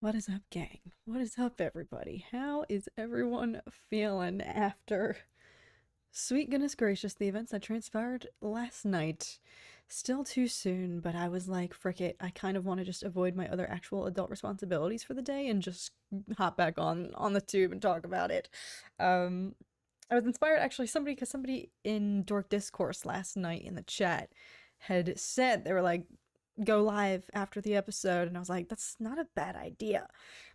What is up, gang? What is up, everybody? How is everyone feeling after, sweet goodness gracious, the events that transpired last night? Still too soon, but I was like, frick it, I kind of want to just avoid my other actual adult responsibilities for the day and just hop back on the tube and talk about it. Um, I was inspired actually because somebody in Dork Discourse last night in the chat had said they were like, go live after the episode, and I was like, that's not a bad idea.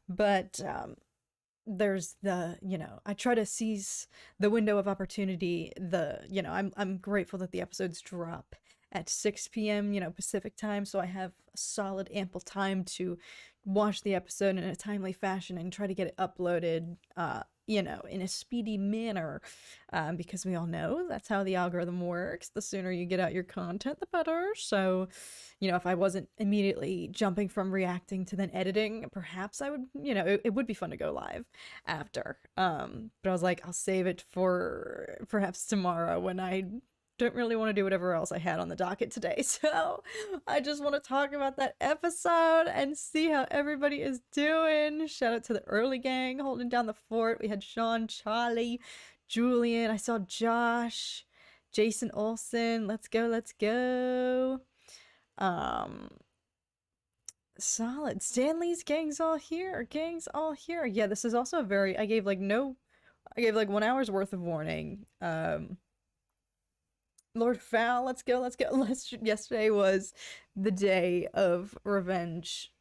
But there's I try to seize the window of opportunity. I'm grateful that the episodes drop at 6 p.m., Pacific time, so I have a solid ample time to watch the episode in a timely fashion and try to get it uploaded in a speedy manner, because we all know that's how the algorithm works. The sooner you get out your content, the better. So, if I wasn't immediately jumping from reacting to then editing, perhaps I would, it would be fun to go live after. But I was like, I'll save it for perhaps tomorrow when I don't really want to do whatever else I had on the docket today. So I just want to talk about that episode and see how everybody is doing. Shout out to the early gang holding down the fort. We had Sean, Charlie, Julian. I saw Josh, Jason Olsen. Let's go, let's go. Solid. Stanley's gang's all here. Gang's all here. Yeah, this is also a very, I gave like 1 hour's worth of warning. Lord Fowl, let's go, let's go. Yesterday was the day of revenge.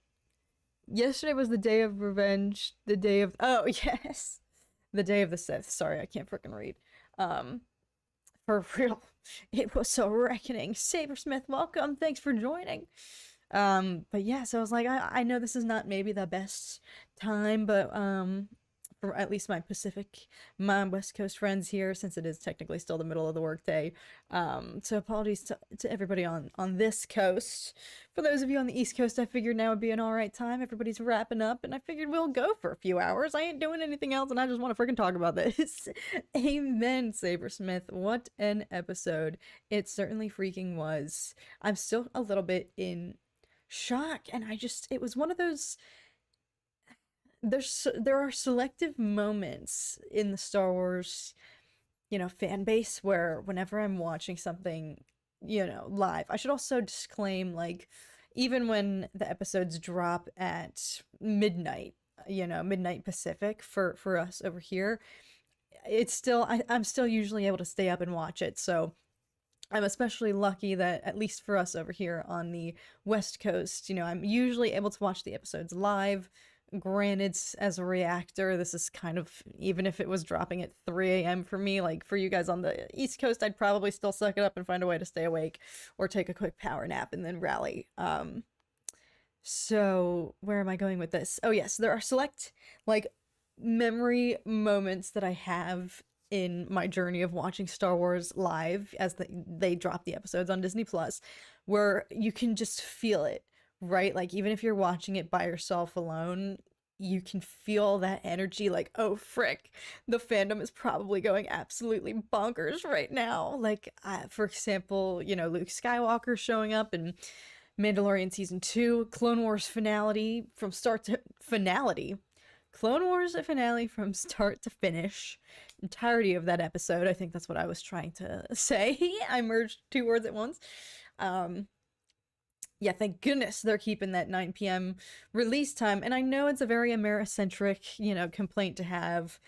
Yesterday was the day of revenge. The day of, oh, yes. The day of the Sith. Sorry, I can't freaking read. For real. It was a reckoning. Sabersmith, welcome. Thanks for joining. But yeah, so I was like, I know this is not maybe the best time, but for at least my West Coast friends here, since it is technically still the middle of the workday. So apologies to everybody on this coast. For those of you on the East Coast, I figured now would be an alright time. Everybody's wrapping up, and I figured we'll go for a few hours. I ain't doing anything else, and I just want to freaking talk about this. Amen, Sabersmith. What an episode. It certainly freaking was. I'm still a little bit in shock, and it was one of those, there are selective moments in the Star Wars, fan base where whenever I'm watching something, live, I should also disclaim, like, even when the episodes drop at midnight, midnight Pacific for us over here, it's still, I'm still usually able to stay up and watch it. So I'm especially lucky that, at least for us over here on the West Coast, I'm usually able to watch the episodes live. Granted, as a reactor, this is kind of, even if it was dropping at 3 a.m. for me, like for you guys on the East Coast, I'd probably still suck it up and find a way to stay awake or take a quick power nap and then rally. So where am I going with this? Oh yes, there are select, like, memory moments that I have in my journey of watching Star Wars live as they drop the episodes on Disney Plus, where you can just feel it, right? Like, even if you're watching it by yourself alone, you can feel that energy, like, oh frick, the fandom is probably going absolutely bonkers right now. Like, for example, Luke Skywalker showing up in Mandalorian Season 2, Clone Wars finale from start to finality. Clone Wars finale from start to finish. Entirety of that episode. I think that's what I was trying to say. I merged two words at once. Yeah, thank goodness they're keeping that 9 p.m. release time. And I know it's a very Americentric, complaint to have.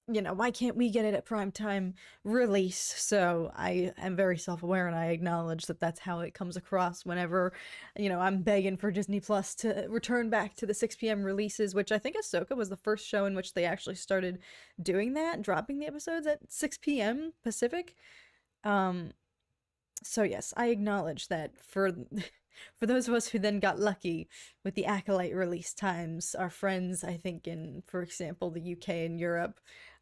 Why can't we get it at prime time release? So I am very self-aware, and I acknowledge that that's how it comes across whenever, I'm begging for Disney Plus to return back to the 6 p.m. releases, which I think Ahsoka was the first show in which they actually started doing that, dropping the episodes at 6 p.m. Pacific. So yes, I acknowledge that for for those of us who then got lucky with the Acolyte release times, our friends, I think in, for example, the UK and Europe,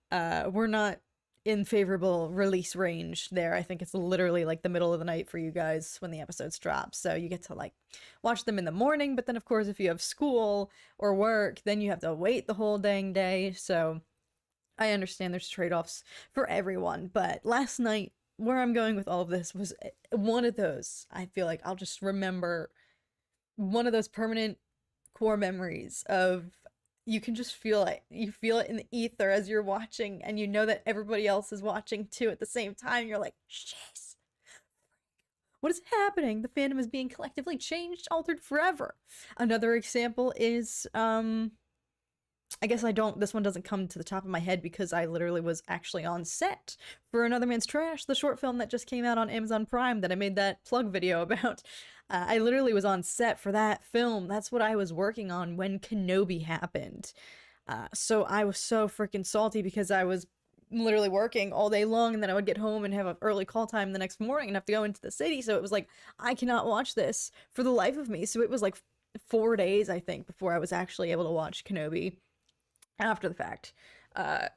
we're not in favorable release range there. I think it's literally like the middle of the night for you guys when the episodes drop. So you get to like watch them in the morning, but then of course if you have school or work, then you have to wait the whole dang day. So I understand there's trade-offs for everyone, but last night, where I'm going with all of this was one of those, I feel like I'll just remember, one of those permanent core memories of, you can just feel it. You feel it in the ether as you're watching, and you know that everybody else is watching too at the same time. You're like, jeez, what is happening? The fandom is being collectively changed, altered forever. Another example is, I guess this one doesn't come to the top of my head because I literally was actually on set for Another Man's Trash, the short film that just came out on Amazon Prime that I made that plug video about. I literally was on set for that film. That's what I was working on when Kenobi happened. So I was so freaking salty because I was literally working all day long, and then I would get home and have an early call time the next morning and have to go into the city. So it was like, I cannot watch this for the life of me. So it was like 4 days, I think, before I was actually able to watch Kenobi after the fact.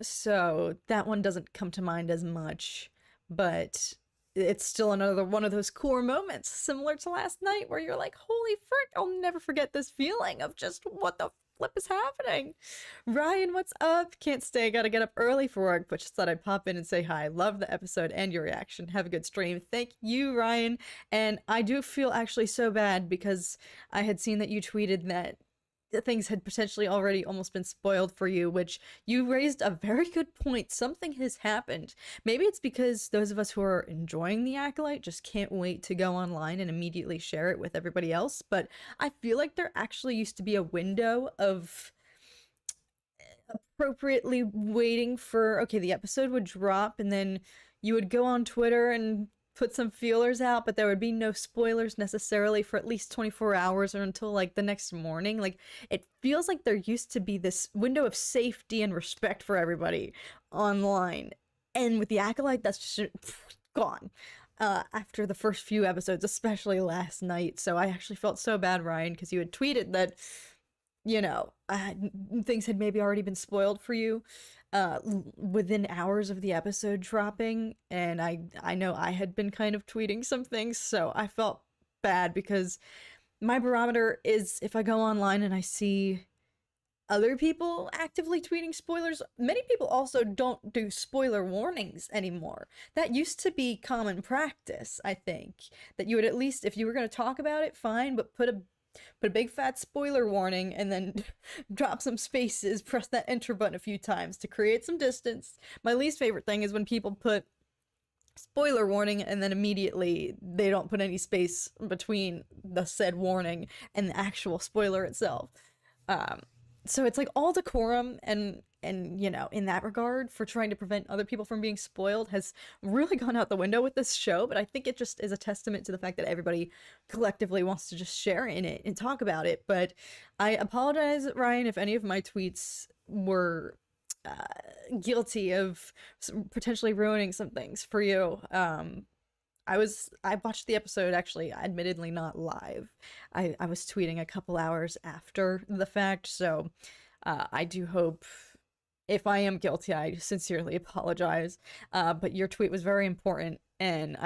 So that one doesn't come to mind as much, but it's still another one of those core moments similar to last night where you're like, holy frick, I'll never forget this feeling of just what the flip is happening. Ryan, what's up? Can't stay, gotta get up early for work, but just thought I'd pop in and say hi. Love the episode and your reaction. Have a good stream. Thank you, Ryan. And I do feel actually so bad because I had seen that you tweeted that things had potentially already almost been spoiled for you, which you raised a very good point. Something has happened. Maybe it's because those of us who are enjoying the Acolyte just can't wait to go online and immediately share it with everybody else, but I feel like there actually used to be a window of appropriately waiting for, okay, the episode would drop and then you would go on Twitter and put some feelers out, but there would be no spoilers necessarily for at least 24 hours or until like the next morning. Like, it feels like there used to be this window of safety and respect for everybody online, and with the Acolyte, that's just gone after the first few episodes, especially last night. So I actually felt so bad, Ryan, because you had tweeted that, you know, things had maybe already been spoiled for you within hours of the episode dropping, and I know I had been kind of tweeting some things, so I felt bad because my barometer is if I go online and I see other people actively tweeting spoilers. Many people also don't do spoiler warnings anymore. That used to be common practice, I think, that you would at least, if you were going to talk about it, fine, but put a big fat spoiler warning and then drop some spaces, press that enter button a few times to create some distance. My least favorite thing is when people put spoiler warning and then immediately they don't put any space between the said warning and the actual spoiler itself. So it's like all decorum and you know, in that regard, for trying to prevent other people from being spoiled has really gone out the window with this show, but I think it just is a testament to the fact that everybody collectively wants to just share in it and talk about it. But I apologize, Ryan, if any of my tweets were guilty of potentially ruining some things for you. I watched the episode, actually, admittedly not live. I was tweeting a couple hours after the fact, so I do hope, if I am guilty, I sincerely apologize. But your tweet was very important, and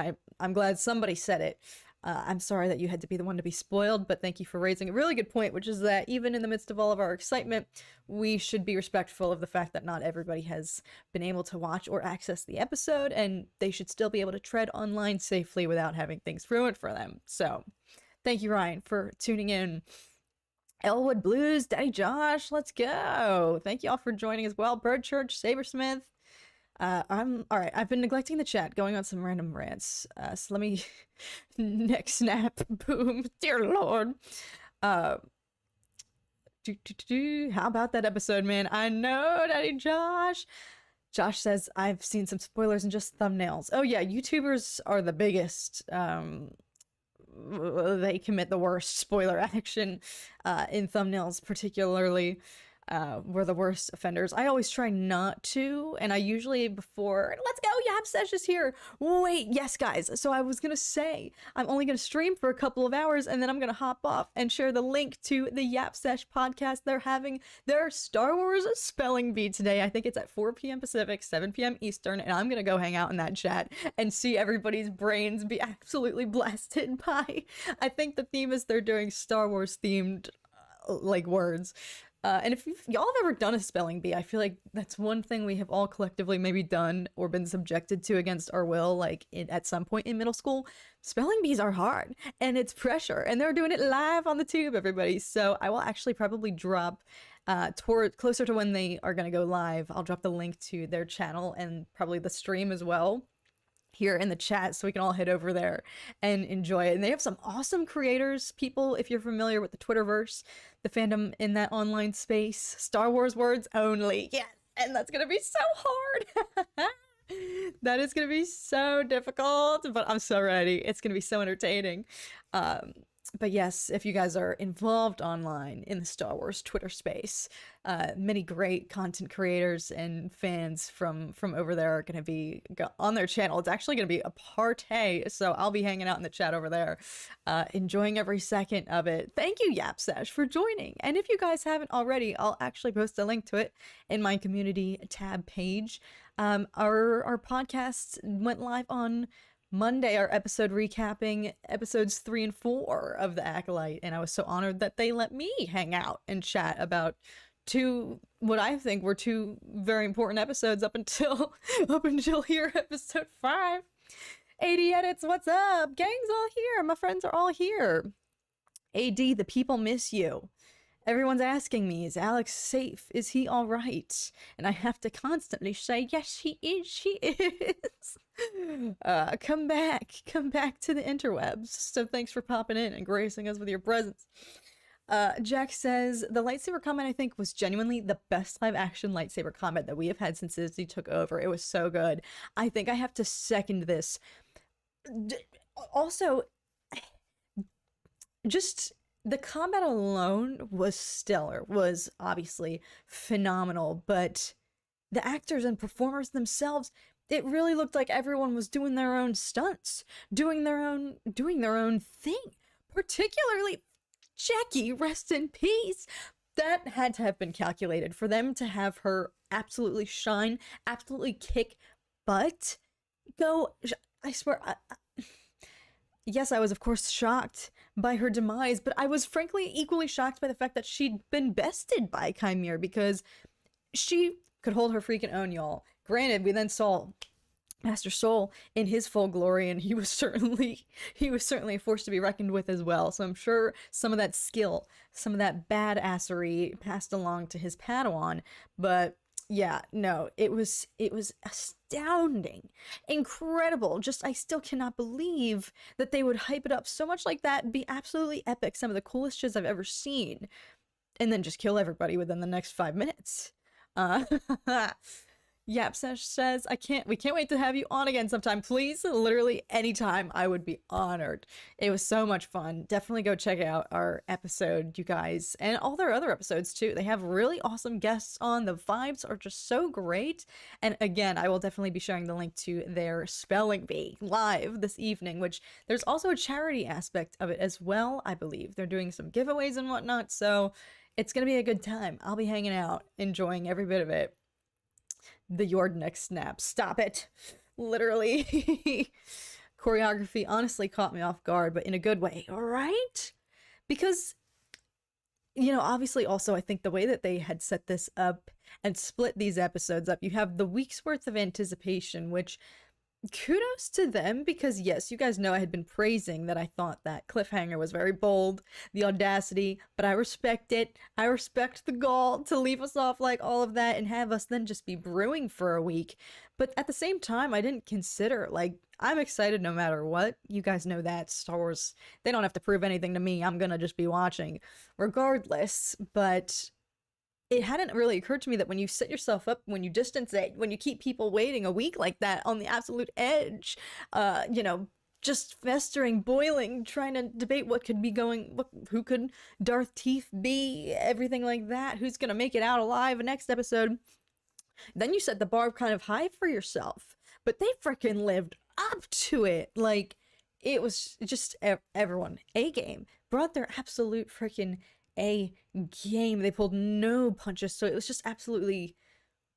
I'm glad somebody said it. I'm sorry that you had to be the one to be spoiled, but thank you for raising a really good point, which is that even in the midst of all of our excitement, we should be respectful of the fact that not everybody has been able to watch or access the episode, and they should still be able to tread online safely without having things ruined for them. So, thank you, Ryan, for tuning in. Elwood Blues, Daddy Josh, let's go. Thank you all for joining as well. Bird Church, Sabersmith. All right. I've been neglecting the chat, going on some random rants. So let me neck snap, boom, dear Lord. How about that episode, man? I know, Daddy Josh. Josh says, I've seen some spoilers and just thumbnails. Oh yeah, YouTubers are the biggest. They commit the worst spoiler action in thumbnails, particularly. We're the worst offenders. I always try not to, and I usually before, let's go, Yap Sesh is here. Wait, yes, guys. So I was gonna say, I'm only gonna stream for a couple of hours, and then I'm gonna hop off and share the link to the Yap Sesh podcast. They're having their Star Wars spelling bee today. I think it's at 4 p.m. Pacific, 7 p.m. Eastern, and I'm gonna go hang out in that chat and see everybody's brains be absolutely blasted by, I think the theme is they're doing Star Wars themed like words. And if y'all have ever done a spelling bee, I feel like that's one thing we have all collectively maybe done or been subjected to against our will, like at some point in middle school. Spelling bees are hard and it's pressure, and they're doing it live on the tube, everybody. So I will actually probably drop toward closer to when they are going to go live. I'll drop the link to their channel and probably the stream as well here in the chat so we can all head over there and enjoy it. And they have some awesome creators, people, if you're familiar with the Twitterverse, the fandom in that online space, Star Wars words only. Yeah, and that's gonna be so hard. That is gonna be so difficult, but I'm so ready. It's gonna be so entertaining. But yes, if you guys are involved online in the Star Wars Twitter space, many great content creators and fans from over there are going to be on their channel. It's actually going to be a party, so I'll be hanging out in the chat over there, enjoying every second of it. Thank you, Yapsash, for joining. And if you guys haven't already, I'll actually post a link to it in my community tab page. Our podcast went live on Monday, our episode recapping episodes 3 and 4 of the Acolyte, and I was so honored that they let me hang out and chat about what I think were two very important episodes up until here, episode 5. 80 edits, what's up? Gang's all here. My friends are all here. AD, the people miss you. Everyone's asking me, is Alex safe? Is he all right? And I have to constantly say, yes, he is. She is. Come back to the interwebs. So thanks for popping in and gracing us with your presence. Jack says, the lightsaber combat I think was genuinely the best live action lightsaber combat that we have had since Disney took over. It was so good. I think I have to second this. Also, just the combat alone was stellar, was obviously phenomenal, but the actors and performers themselves, it really looked like everyone was doing their own stunts, doing their own thing. Particularly Jackie, rest in peace. That had to have been calculated for them to have her absolutely shine, absolutely kick butt. I swear, yes, I was of course shocked by her demise, but I was frankly equally shocked by the fact that she'd been bested by Kamir, because she could hold her freaking own, y'all. Granted, we then saw Master Soul in his full glory, and he was certainly a force to be reckoned with as well. So I'm sure some of that skill, some of that badassery passed along to his Padawan, but yeah, no, it was astounding, incredible. Just, I still cannot believe that they would hype it up so much like that, be absolutely epic, some of the coolest shits I've ever seen, and then just kill everybody within the next 5 minutes. Yapsesh says, we can't wait to have you on again sometime. Please, literally anytime, I would be honored. It was so much fun. Definitely go check out our episode, you guys, and all their other episodes too. They have really awesome guests on. The vibes are just so great. And again, I will definitely be sharing the link to their spelling bee live this evening, which there's also a charity aspect of it as well, I believe. They're doing some giveaways and whatnot, so it's gonna be a good time. I'll be hanging out, enjoying every bit of it. The Yordnik snap. Stop it. Literally. Choreography honestly caught me off guard, but in a good way, all right? Because, you know, obviously also I think the way that they had set this up and split these episodes up, you have the week's worth of anticipation, which kudos to them, because yes, you guys know I had been praising that I thought that cliffhanger was very bold, the audacity, but I respect it. I respect the gall to leave us off like all of that and have us then just be brewing for a week. But at the same time, I didn't consider, like, I'm excited no matter what. You guys know that Star Wars, they don't have to prove anything to me. I'm gonna just be watching regardless. But it hadn't really occurred to me that when you set yourself up, when you distance it, when you keep people waiting a week like that on the absolute edge, you know, just festering, boiling, trying to debate what could be going, who could Darth Teeth be, everything like that, who's gonna make it out alive next episode, then you set the bar kind of high for yourself. But they freaking lived up to it. Like, it was just everyone, A-game, brought their absolute freaking A game. They pulled no punches, so it was just absolutely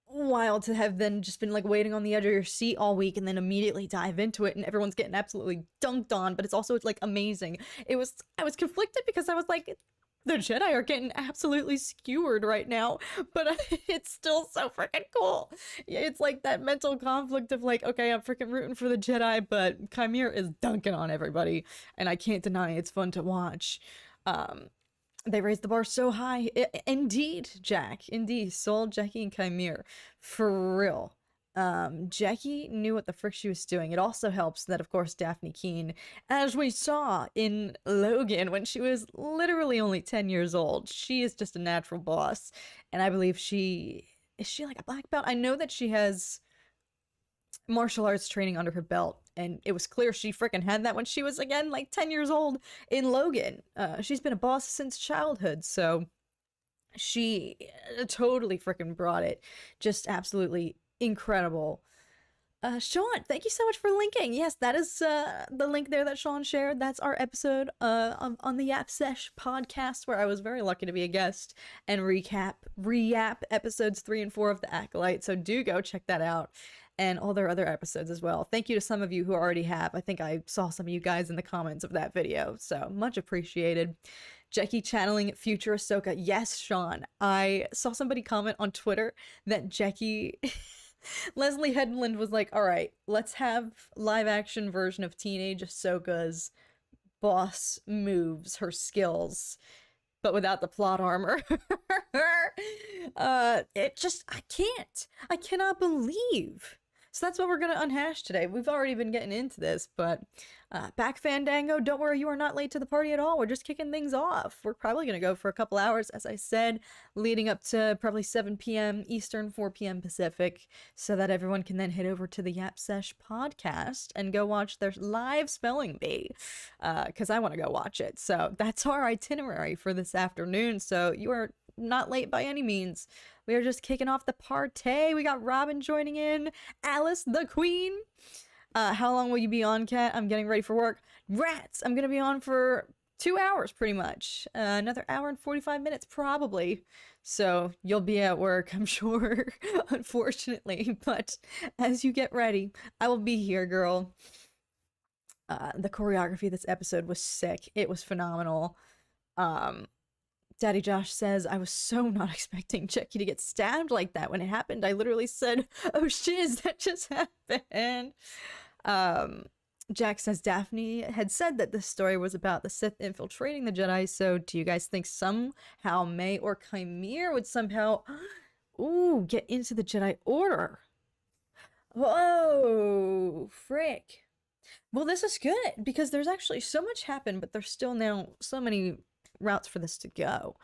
wild to have then just been like waiting on the edge of your seat all week and then immediately dive into it, and everyone's getting absolutely dunked on, but it's also like amazing. I was conflicted because I was like, the Jedi are getting absolutely skewered right now, but it's still so freaking cool. It's like that mental conflict of like, okay, I'm freaking rooting for the Jedi, but Kamir is dunking on everybody, and I can't deny it's fun to watch. They raised the bar so high. Indeed, Jack. Indeed, Soul, Jackie, and Kamir. For real. Jackie knew what the frick she was doing. It also helps that, of course, Daphne Keane, as we saw in Logan when she was literally only 10 years old, she is just a natural boss. And I believe is she like a black belt? I know that she has martial arts training under her belt, and it was clear she freaking had that when she was, again, like 10 years old in Logan. She's been a boss since childhood, so she totally freaking brought it. Just absolutely incredible. Sean, thank you so much for linking. Yes, that is the link there that Sean shared. That's our episode on the Yap Sesh podcast, where I was very lucky to be a guest and re-yap episodes 3 and 4 of The Acolyte. So do go check that out, and all their other episodes as well. Thank you to some of you who already have. I think I saw some of you guys in the comments of that video, so much appreciated. Jackie channeling future Ahsoka. Yes, Sean. I saw somebody comment on Twitter that Jackie... Leslie Headland was like, all right, let's have live action version of teenage Ahsoka's boss moves, her skills, but without the plot armor. I cannot believe. So that's what we're gonna unhash today. We've already been getting into this, but back Fandango, don't worry, you are not late to the party at all. We're just kicking things off. We're probably gonna go for a couple hours, as I said, leading up to probably 7 p.m. Eastern, 4 p.m. Pacific, so that everyone can then head over to the Yap Sesh podcast and go watch their live spelling bee, because I want to go watch it. So that's our itinerary for this afternoon. So you are not late by any means. We are just kicking off the party. We got Robin joining in. Alice, the queen. How long will you be on, Kat? I'm getting ready for work. Rats, I'm going to be on for 2 hours, pretty much. Another hour and 45 minutes, probably. So you'll be at work, I'm sure, unfortunately. But as you get ready, I will be here, girl. The choreography this episode was sick. It was phenomenal. Daddy Josh says, I was so not expecting Jackie to get stabbed like that when it happened. I literally said, oh shiz, that just happened. Jack says Daphne had said that this story was about the Sith infiltrating the Jedi, so do you guys think somehow May or Kamir would somehow, get into the Jedi Order? Whoa, frick. Well, this is good, because there's actually so much happened, but there's still now so many routes for this to go.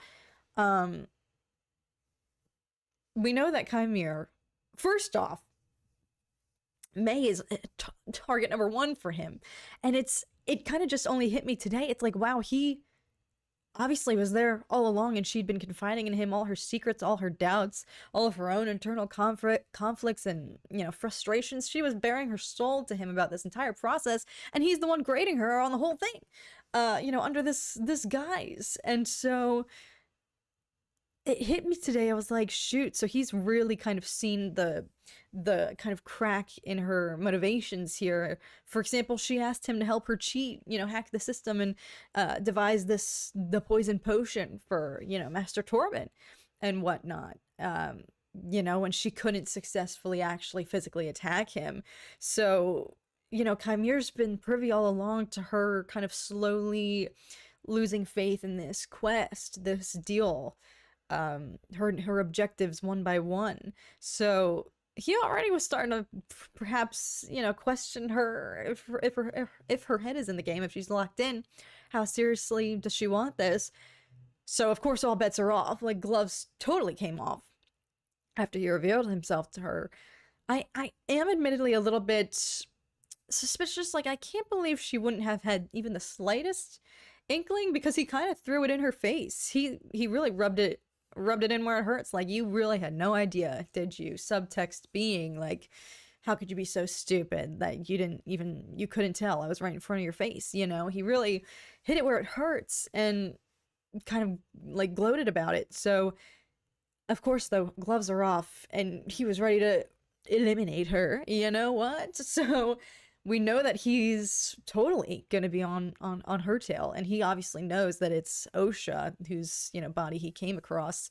We know that Kamir, first off, May is target number 1 for him, and it kind of just only hit me today. It's like, wow, he obviously was there all along, and she'd been confiding in him all her secrets, all her doubts, all of her own internal conflicts and, frustrations. She was bearing her soul to him about this entire process, and he's the one grading her on the whole thing, under this guise. And so it hit me today. I was like, shoot, so he's really kind of seen the kind of crack in her motivations here. For example, she asked him to help her cheat, hack the system and devise the poison potion for, Master Torben and whatnot, when she couldn't successfully actually physically attack him. So, Kymir's been privy all along to her kind of slowly losing faith in this quest, this deal, her objectives one by one. So he already was starting to perhaps, question her if her head is in the game, if she's locked in. How seriously does she want this? So of course all bets are off. Like, gloves totally came off after he revealed himself to her. I am admittedly a little bit suspicious. Like, I can't believe she wouldn't have had even the slightest inkling, because he kind of threw it in her face. He really rubbed it in where it hurts. Like, you really had no idea, did you? Subtext being like, how could you be so stupid that you couldn't tell I was right in front of your face? He really hit it where it hurts and kind of like gloated about it. So of course, though, gloves are off and he was ready to eliminate her. You know what? So we know that he's totally gonna be on her tail, and he obviously knows that it's Osha whose, you know, body he came across.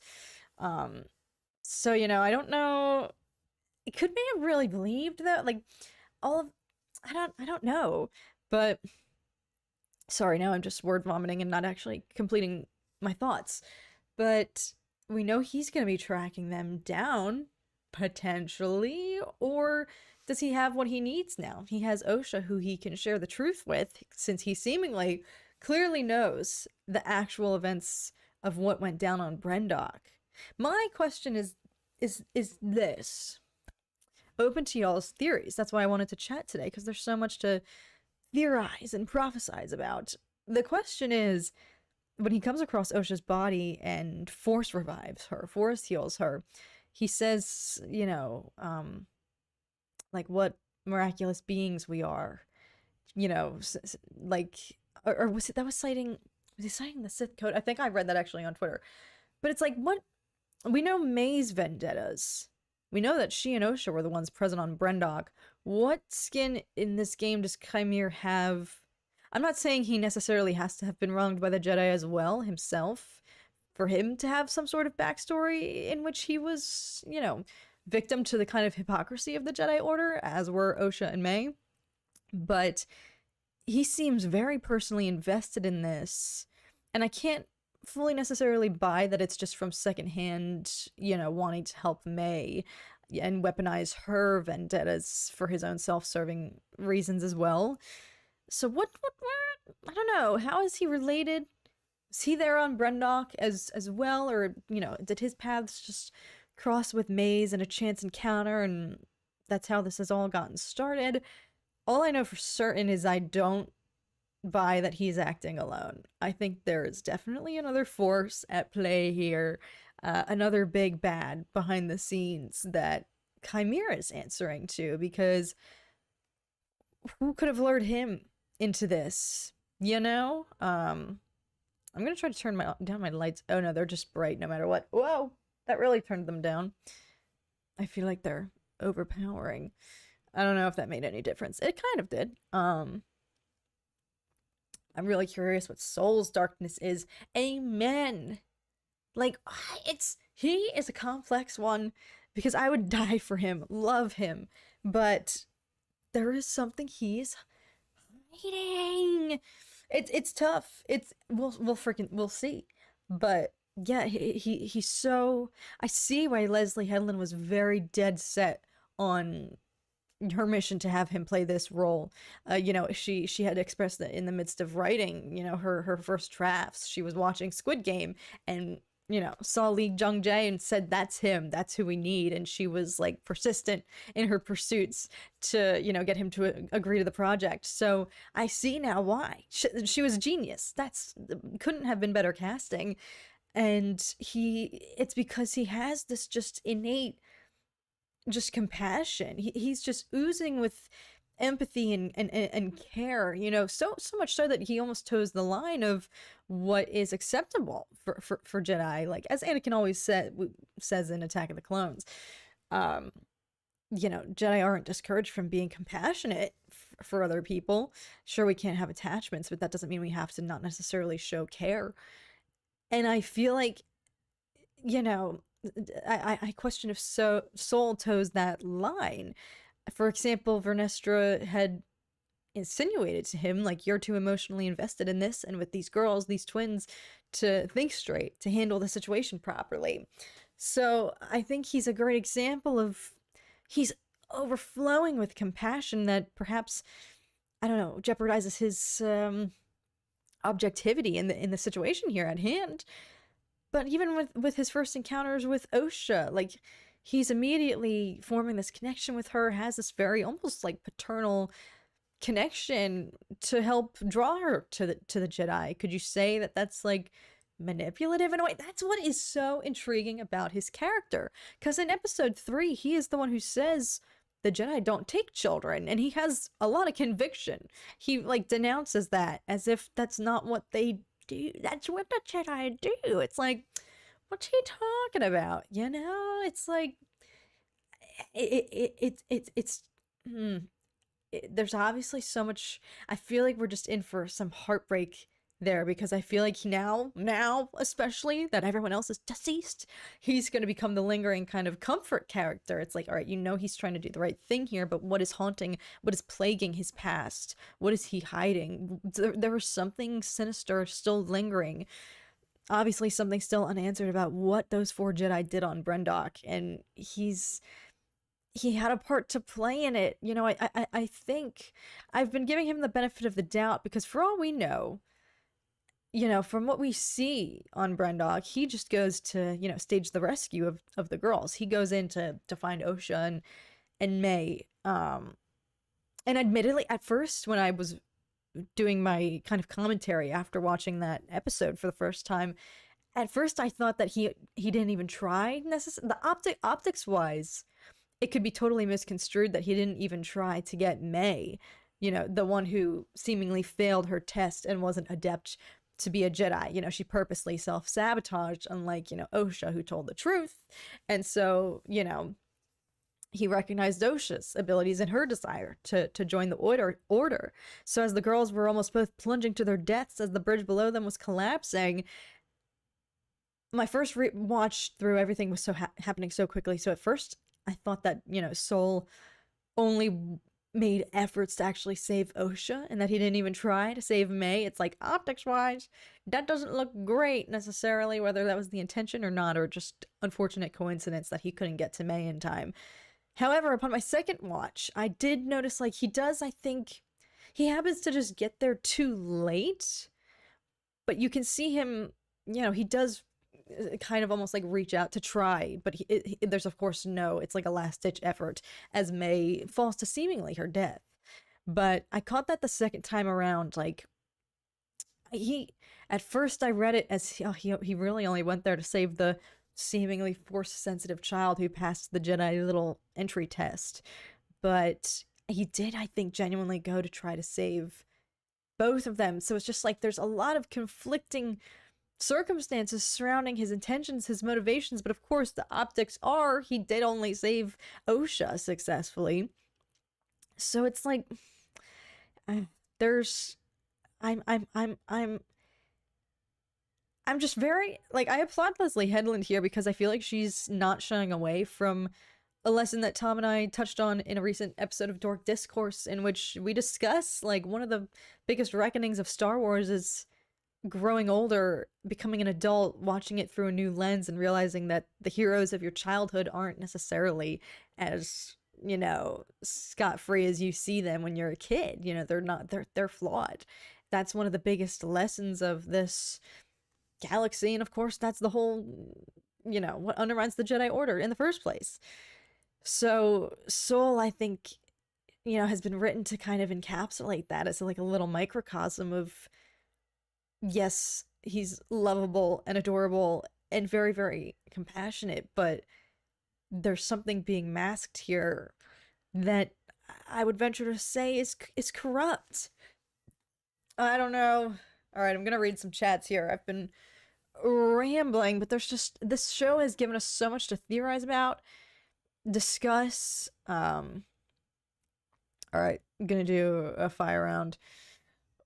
So, you know, I don't know. Could we have really believed that? Like, all of, I don't know. But sorry, now I'm just word vomiting and not actually completing my thoughts. But we know he's gonna be tracking them down, potentially, or does he have what he needs now? He has Osha who he can share the truth with, since he seemingly clearly knows the actual events of what went down on Brendock. My question is this. Open to y'all's theories. That's why I wanted to chat today, because there's so much to theorize and prophesize about. The question is, when he comes across Osha's body and force revives her, force heals her, he says, you know, like, what miraculous beings we are, you know, like, or was it, that was citing, was he citing the Sith Code? I think I read that actually on Twitter. But it's like, what, we know May's vendettas. We know that she and Osha were the ones present on Brendock. What skin in this game does Kamir have? I'm not saying he necessarily has to have been wronged by the Jedi as well himself, for him to have some sort of backstory in which he was, you know, victim to the kind of hypocrisy of the Jedi Order, as were Osha and May. But he seems very personally invested in this, and I can't fully necessarily buy that it's just from secondhand, you know, wanting to help May and weaponize her vendettas for his own self-serving reasons as well. So what, I don't know, how is he related? Is he there on Brendock as well, or, you know, did his paths just cross with May's in a chance encounter, and that's how this has all gotten started? All I know for certain is I don't buy that he's acting alone. I think there is definitely another force at play here, another big bad behind the scenes that Kamir is answering to, because who could have lured him into this, you know? I'm gonna try to turn down my lights. Oh no, they're just bright no matter what. Whoa, that really turned them down. I feel like they're overpowering. I don't know if that made any difference. It kind of did. I'm really curious what Soul's darkness is. Amen. Like, he is a complex one, because I would die for him, love him, but there is something he's hiding. It's tough. We'll see. But yeah, he's so, I see why Leslie Headland was very dead set on her mission to have him play this role. You know, she had expressed that in the midst of writing, you know, her first drafts. She was watching Squid Game and, you know, saw Lee Jung-jae and said, that's him, that's who we need. And she was like persistent in her pursuits to, you know, get him to agree to the project. So I see now why. She was a genius. Couldn't have been better casting. And it's because he has this just innate just compassion. He's just oozing with empathy and care, you know, so much so that he almost toes the line of what is acceptable for Jedi. Like, as Anakin always says in Attack of the Clones, you know, Jedi aren't discouraged from being compassionate for other people. Sure, we can't have attachments, but that doesn't mean we have to not necessarily show care. And I feel like, you know, I question if Soul toes that line. For example, Vernestra had insinuated to him, like, you're too emotionally invested in this and with these girls, these twins, to think straight, to handle the situation properly. So I think he's a great example of, he's overflowing with compassion that perhaps, I don't know, jeopardizes his objectivity in the situation here at hand. But even with his first encounters with Osha, like, he's immediately forming this connection with her, has this very almost like paternal connection to help draw her to the Jedi. Could you say that that's like manipulative in a way? That's what is so intriguing about his character. Because in episode 3, he is the one who says the Jedi don't take children, and he has a lot of conviction. He like denounces that as if that's not what they do. That's what the Jedi do. It's like, what's he talking about? You know, it's like it's there's obviously so much. I feel like we're just in for some heartbreak there, because I feel like now especially that everyone else is deceased, he's going to become the lingering kind of comfort character. It's like, all right, he's trying to do the right thing here, but what is haunting, what is plaguing his past? What is he hiding? There is something sinister still lingering. Obviously something still unanswered about what those 4 Jedi did on Brendok, and he had a part to play in it. I think I've been giving him the benefit of the doubt, because for all we know, from what we see on Brendok, he just goes to, stage the rescue of the girls. He goes in to find Osha and May. And admittedly, at first, when I was doing my kind of commentary after watching that episode for the first time, at first I thought that he didn't even try necessarily. The optics wise, it could be totally misconstrued that he didn't even try to get May, the one who seemingly failed her test and wasn't adept to be a Jedi. She purposely self-sabotaged, unlike, Osha, who told the truth. And so, he recognized Osha's abilities and her desire to join the order. So as the girls were almost both plunging to their deaths as the bridge below them was collapsing, my first watch through, everything was so happening so quickly. So at first I thought that, Soul only made efforts to actually save Osha, and that he didn't even try to save May. It's like, optics-wise, that doesn't look great necessarily, whether that was the intention or not, or just unfortunate coincidence that he couldn't get to May in time. However, upon my second watch, I did notice, like, he does, I think, he happens to just get there too late, but you can see him, he does kind of almost like reach out to try, but there's of course it's like a last-ditch effort as May falls to seemingly her death. But I caught that the second time around, like, at first I read it as he really only went there to save the seemingly force-sensitive child who passed the Jedi little entry test, but he did, I think, genuinely go to try to save both of them. So it's just like there's a lot of conflicting circumstances surrounding his intentions, his motivations, but of course the optics are he did only save Osha successfully. So it's like there's I'm just very, like, I applaud Leslie Headland here, because I feel like she's not shying away from a lesson that Tom and I touched on in a recent episode of Dork Discourse, in which we discuss, like, one of the biggest reckonings of Star Wars is growing older, becoming an adult, watching it through a new lens, and realizing that the heroes of your childhood aren't necessarily as, scot-free as you see them when you're a kid. They're flawed. That's one of the biggest lessons of this galaxy, and of course that's the whole, what undermines the Jedi Order in the first place. So Soul, I think, has been written to kind of encapsulate that as like a little microcosm of, yes, he's lovable and adorable and very, very compassionate, but there's something being masked here that I would venture to say is corrupt. I don't know. All right, I'm gonna read some chats here. I've been rambling, but there's just, this show has given us so much to theorize about, discuss. All right, I'm gonna do a fire round.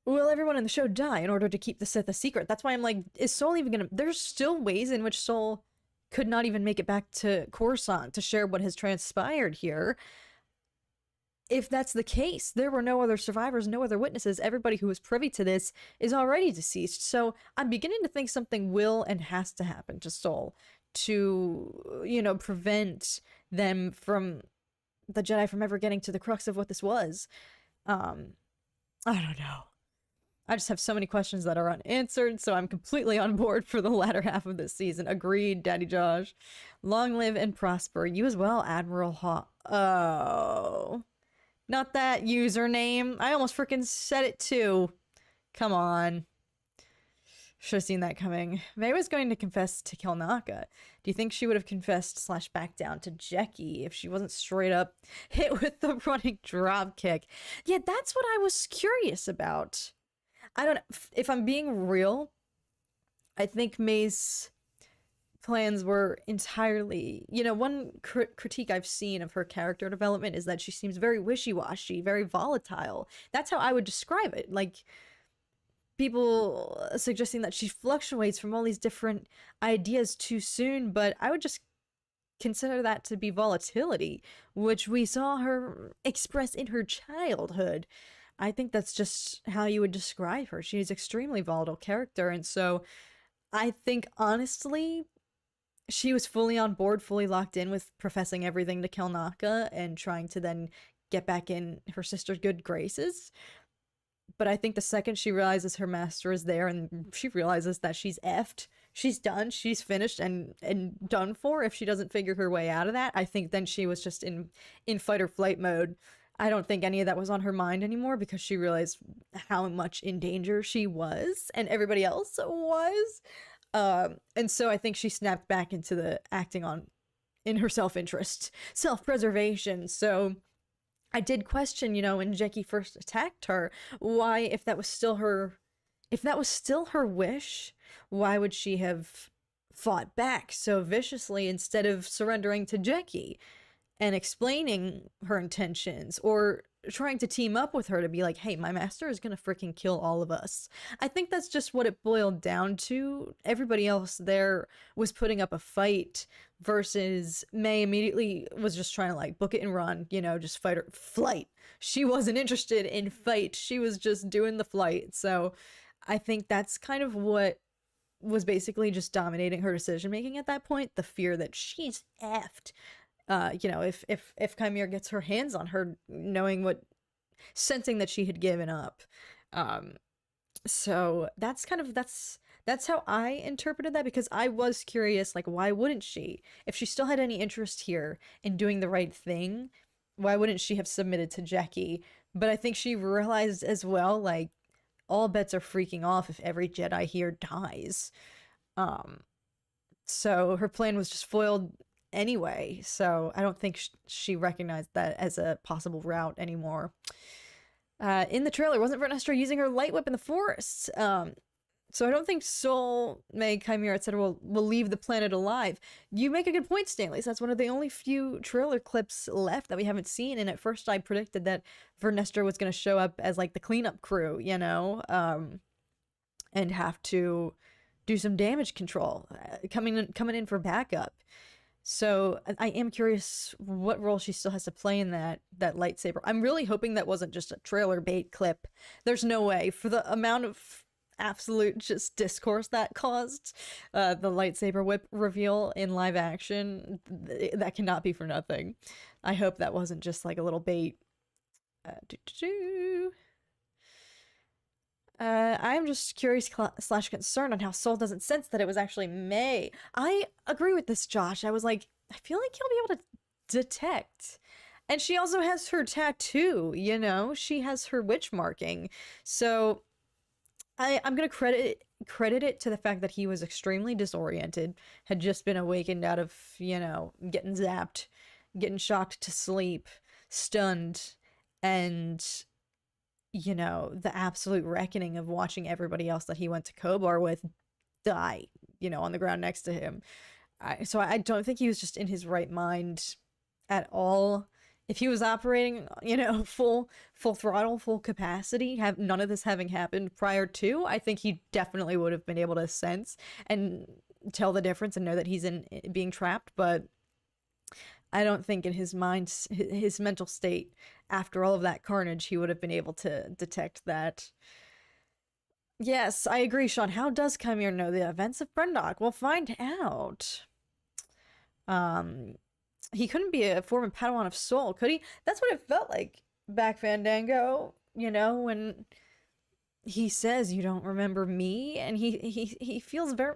Will everyone in the show die in order to keep the Sith a secret? That's why I'm like, is Soul even gonna... There's still ways in which Soul could not even make it back to Coruscant to share what has transpired here. If that's the case, there were no other survivors, no other witnesses. Everybody who was privy to this is already deceased. So I'm beginning to think something will and has to happen to Soul to, prevent them from... the Jedi from ever getting to the crux of what this was. I don't know. I just have so many questions that are unanswered, so I'm completely on board for the latter half of this season. Agreed, Daddy Josh. Long live and prosper. You as well, Admiral Hawk. Oh. Not that username. I almost freaking said it too. Come on. Should have seen that coming. May was going to confess to Kelnaka. Do you think she would have confessed / back down to Jecki if she wasn't straight up hit with the running drop kick? Yeah, that's what I was curious about. I don't know. If I'm being real, I think May's plans were entirely, one critique I've seen of her character development is that she seems very wishy-washy, very volatile. That's how I would describe it. Like, people suggesting that she fluctuates from all these different ideas too soon, but I would just consider that to be volatility, which we saw her express in her childhood. I think that's just how you would describe her. She's an extremely volatile character, and so I think, honestly, she was fully on board, fully locked in with professing everything to Kelnaka and trying to then get back in her sister's good graces. But I think the second she realizes her master is there and she realizes that she's effed, she's done, she's finished and done for if she doesn't figure her way out of that, I think then she was just in fight or flight mode. I don't think any of that was on her mind anymore because she realized how much in danger she was and everybody else was. And so I think she snapped back into the acting in her self-interest, self-preservation. So I did question, when Jackie first attacked her, why, if that was still her wish, why would she have fought back so viciously instead of surrendering to Jackie and explaining her intentions or trying to team up with her to be like, hey, my master is gonna freaking kill all of us. I think that's just what it boiled down to. Everybody else there was putting up a fight versus May immediately was just trying to like book it and run, just flight. She wasn't interested in fight. She was just doing the flight. So I think that's kind of what was basically just dominating her decision making at that point. The fear that she's effed. If Kamir gets her hands on her, sensing that she had given up. So that's how I interpreted that, because I was curious, like, why wouldn't she? If she still had any interest here in doing the right thing, why wouldn't she have submitted to Jackie? But I think she realized as well, like, all bets are freaking off if every Jedi here dies. So her plan was just foiled anyway, so I don't think she recognized that as a possible route anymore. In the trailer, wasn't Vernestra using her light whip in the forest? So I don't think Sol, May, Chimera, etc. will leave the planet alive. You make a good point, Stanley. So that's one of the only few trailer clips left that we haven't seen, and at first I predicted that Vernestra was going to show up as like the cleanup crew, and have to do some damage control, coming in for backup. So I am curious what role she still has to play in that lightsaber. I'm really hoping that wasn't just a trailer bait clip. There's no way, for the amount of absolute just discourse that caused, the lightsaber whip reveal in live action, that cannot be for nothing. I hope that wasn't just like a little bait. I'm just curious / concerned on how Sol doesn't sense that it was actually May. I agree with this, Josh. I was like, I feel like he'll be able to detect. And she also has her tattoo, She has her witch marking. So I'm gonna credit it to the fact that he was extremely disoriented, had just been awakened out of, getting zapped, getting shocked to sleep, stunned, and the absolute reckoning of watching everybody else that he went to Kobar with die, on the ground next to him. So I don't think he was just in his right mind at all. If he was operating, full throttle, full capacity, none of this having happened prior to, I think he definitely would have been able to sense and tell the difference and know that he's being trapped. But I don't think in his mind, his mental state, after all of that carnage, he would have been able to detect that. Yes, I agree, Sean. How does Kamir know the events of Brendok? We'll find out. He couldn't be a former Padawan of Sol, could he? That's what it felt like back Fandango, when he says, you don't remember me? And he feels very...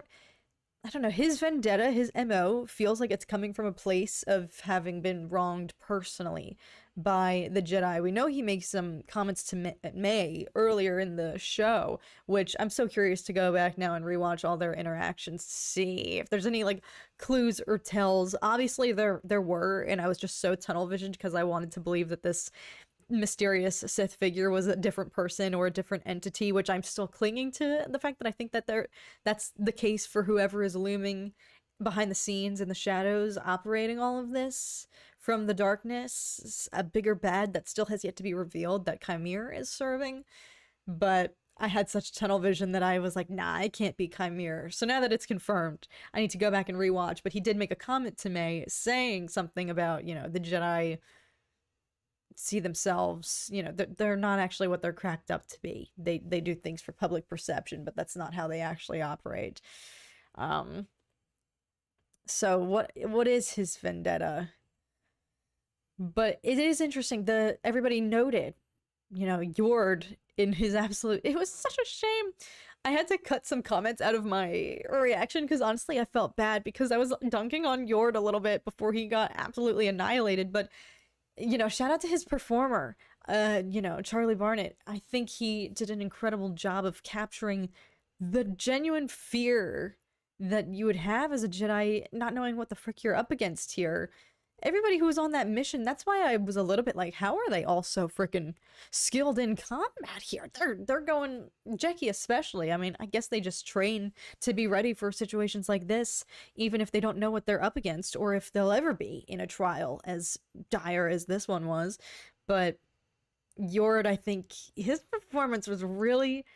I don't know, his vendetta, his MO, feels like it's coming from a place of having been wronged personally by the Jedi. We know he makes some comments to May earlier in the show, which I'm so curious to go back now and rewatch all their interactions to see if there's any, like, clues or tells. Obviously, there were, and I was just so tunnel visioned because I wanted to believe that this mysterious Sith figure was a different person or a different entity, which I'm still clinging to the fact that I think that that's the case for whoever is looming behind the scenes in the shadows operating all of this from the darkness, a bigger bad that still has yet to be revealed that Chimere is serving. But I had such tunnel vision that I was like, nah, I can't be Chimere. So now that it's confirmed, I need to go back and rewatch. But he did make a comment to May saying something about, the Jedi see themselves, they're not actually what they're cracked up to be. They do things for public perception, but that's not how they actually operate. So what is his vendetta? But it is interesting. Everybody noted, Yord in his absolute. It was such a shame. I had to cut some comments out of my reaction because honestly, I felt bad because I was dunking on Yord a little bit before he got absolutely annihilated. But shout out to his performer, Charlie Barnett. I think he did an incredible job of capturing the genuine fear that you would have as a Jedi, not knowing what the frick you're up against here. Everybody who was on that mission, that's why I was a little bit like, how are they all so freaking skilled in combat here? They're going, Jackie especially. I mean, I guess they just train to be ready for situations like this, even if they don't know what they're up against or if they'll ever be in a trial as dire as this one was. But Yord, I think his performance was really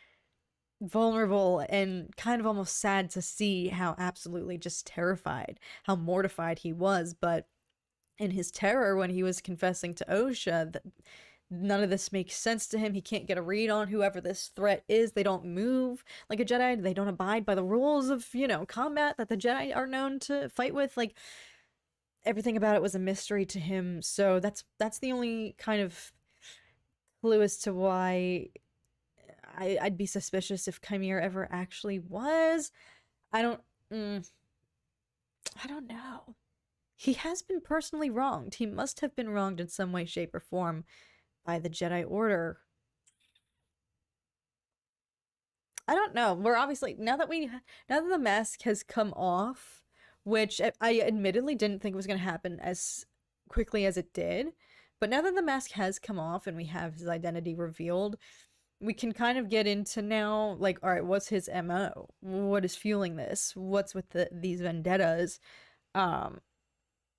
vulnerable and kind of almost sad to see how absolutely just terrified, how mortified he was. But in his terror when he was confessing to Osha that none of this makes sense to him, he can't get a read on whoever this threat is, they don't move like a Jedi, they don't abide by the rules of, combat that the Jedi are known to fight with, like, everything about it was a mystery to him. So that's the only kind of clue as to why I'd be suspicious if Chimere ever actually was. I don't know. He has been personally wronged. He must have been wronged in some way, shape, or form by the Jedi Order. I don't know. We're obviously, now that the mask has come off, which I admittedly didn't think was going to happen as quickly as it did, but now that the mask has come off and we have his identity revealed, we can kind of get into now, like, all right, what's his MO? What is fueling this? What's with these vendettas?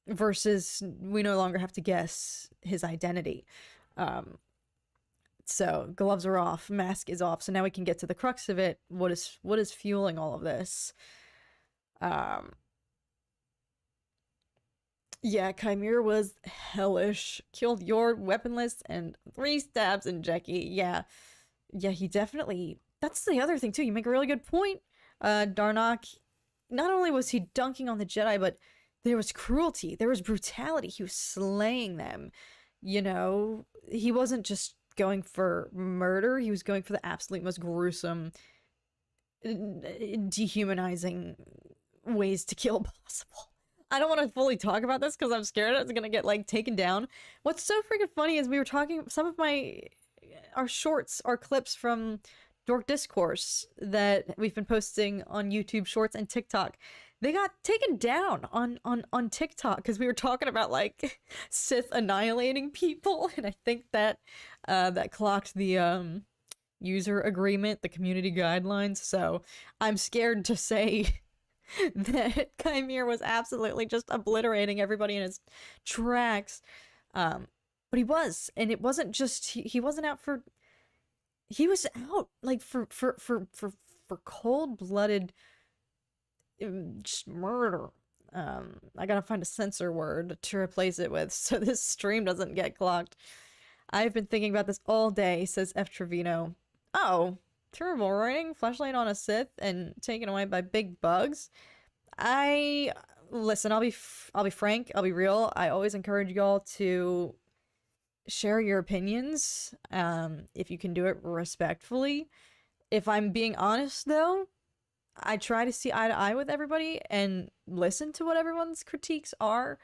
Versus we no longer have to guess his identity. So gloves are off, mask is off. So now we can get to the crux of it. What is fueling all of this? Yeah, Chimere was hellish. Killed Yord weaponless and 3 stabs in Jackie. Yeah, he definitely. That's the other thing too. You make a really good point. Darnak. Not only was he dunking on the Jedi, but there was cruelty, there was brutality. He was slaying them. He wasn't just going for murder, he was going for the absolute most gruesome, dehumanizing ways to kill possible. I don't want to fully talk about this because I'm scared it's gonna get, like, taken down. What's so freaking funny is we were talking, some of our shorts are clips from Dork Discourse that we've been posting on YouTube Shorts and TikTok. They got taken down on TikTok because we were talking about, like, Sith annihilating people, and I think that that clocked the user agreement, the community guidelines. So I'm scared to say that Chimere was absolutely just obliterating everybody in his tracks. But he was, and it wasn't just he wasn't out for. He was out like for cold-blooded. Just murder. I gotta find a censor word to replace it with so this stream doesn't get clocked. I've been thinking about this all day, says F. Trevino. Oh, terrible writing. Flashlight on a Sith and taken away by big bugs. Listen, I'll be frank, I'll be real. I always encourage y'all to share your opinions, if you can do it respectfully. If I'm being honest, though, I try to see eye to eye with everybody and listen to what everyone's critiques are,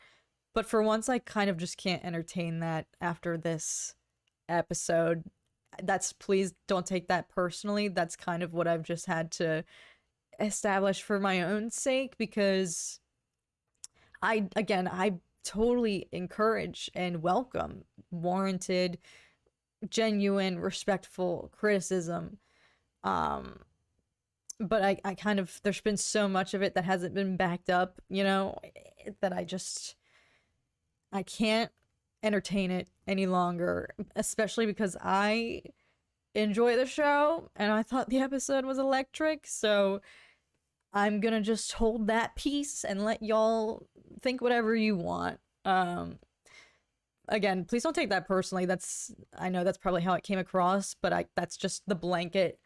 but for once I kind of just can't entertain that after this episode. Please don't take that personally. That's kind of what I've just had to establish for my own sake, because I totally encourage and welcome warranted, genuine, respectful criticism. but I kind of, there's been so much of it that hasn't been backed up, you know, that I can't entertain it any longer, especially because I enjoy the show and I thought the episode was electric. So I'm gonna just hold that peace and let y'all think whatever you want. Again, please don't take that personally. I know that's probably how it came across, but that's just the blanket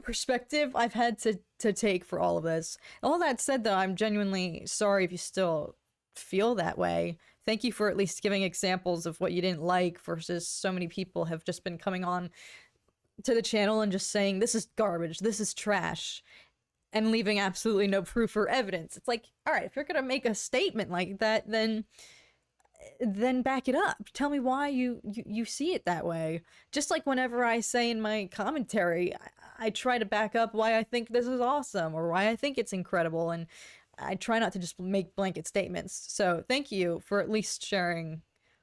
perspective I've had to take for all of this. All that said, though, I'm genuinely sorry if you still feel that way. Thank you for at least giving examples of what you didn't like, versus so many people have just been coming on to the channel and just saying this is garbage, this is trash, and leaving absolutely no proof or evidence. It's like, all right, if you're gonna make a statement like that, then back it up. Tell me why you see it that way. Just like whenever I say in my commentary, I try to back up why I think this is awesome or why I think it's incredible, and I try not to just make blanket statements. So thank you for at least sharing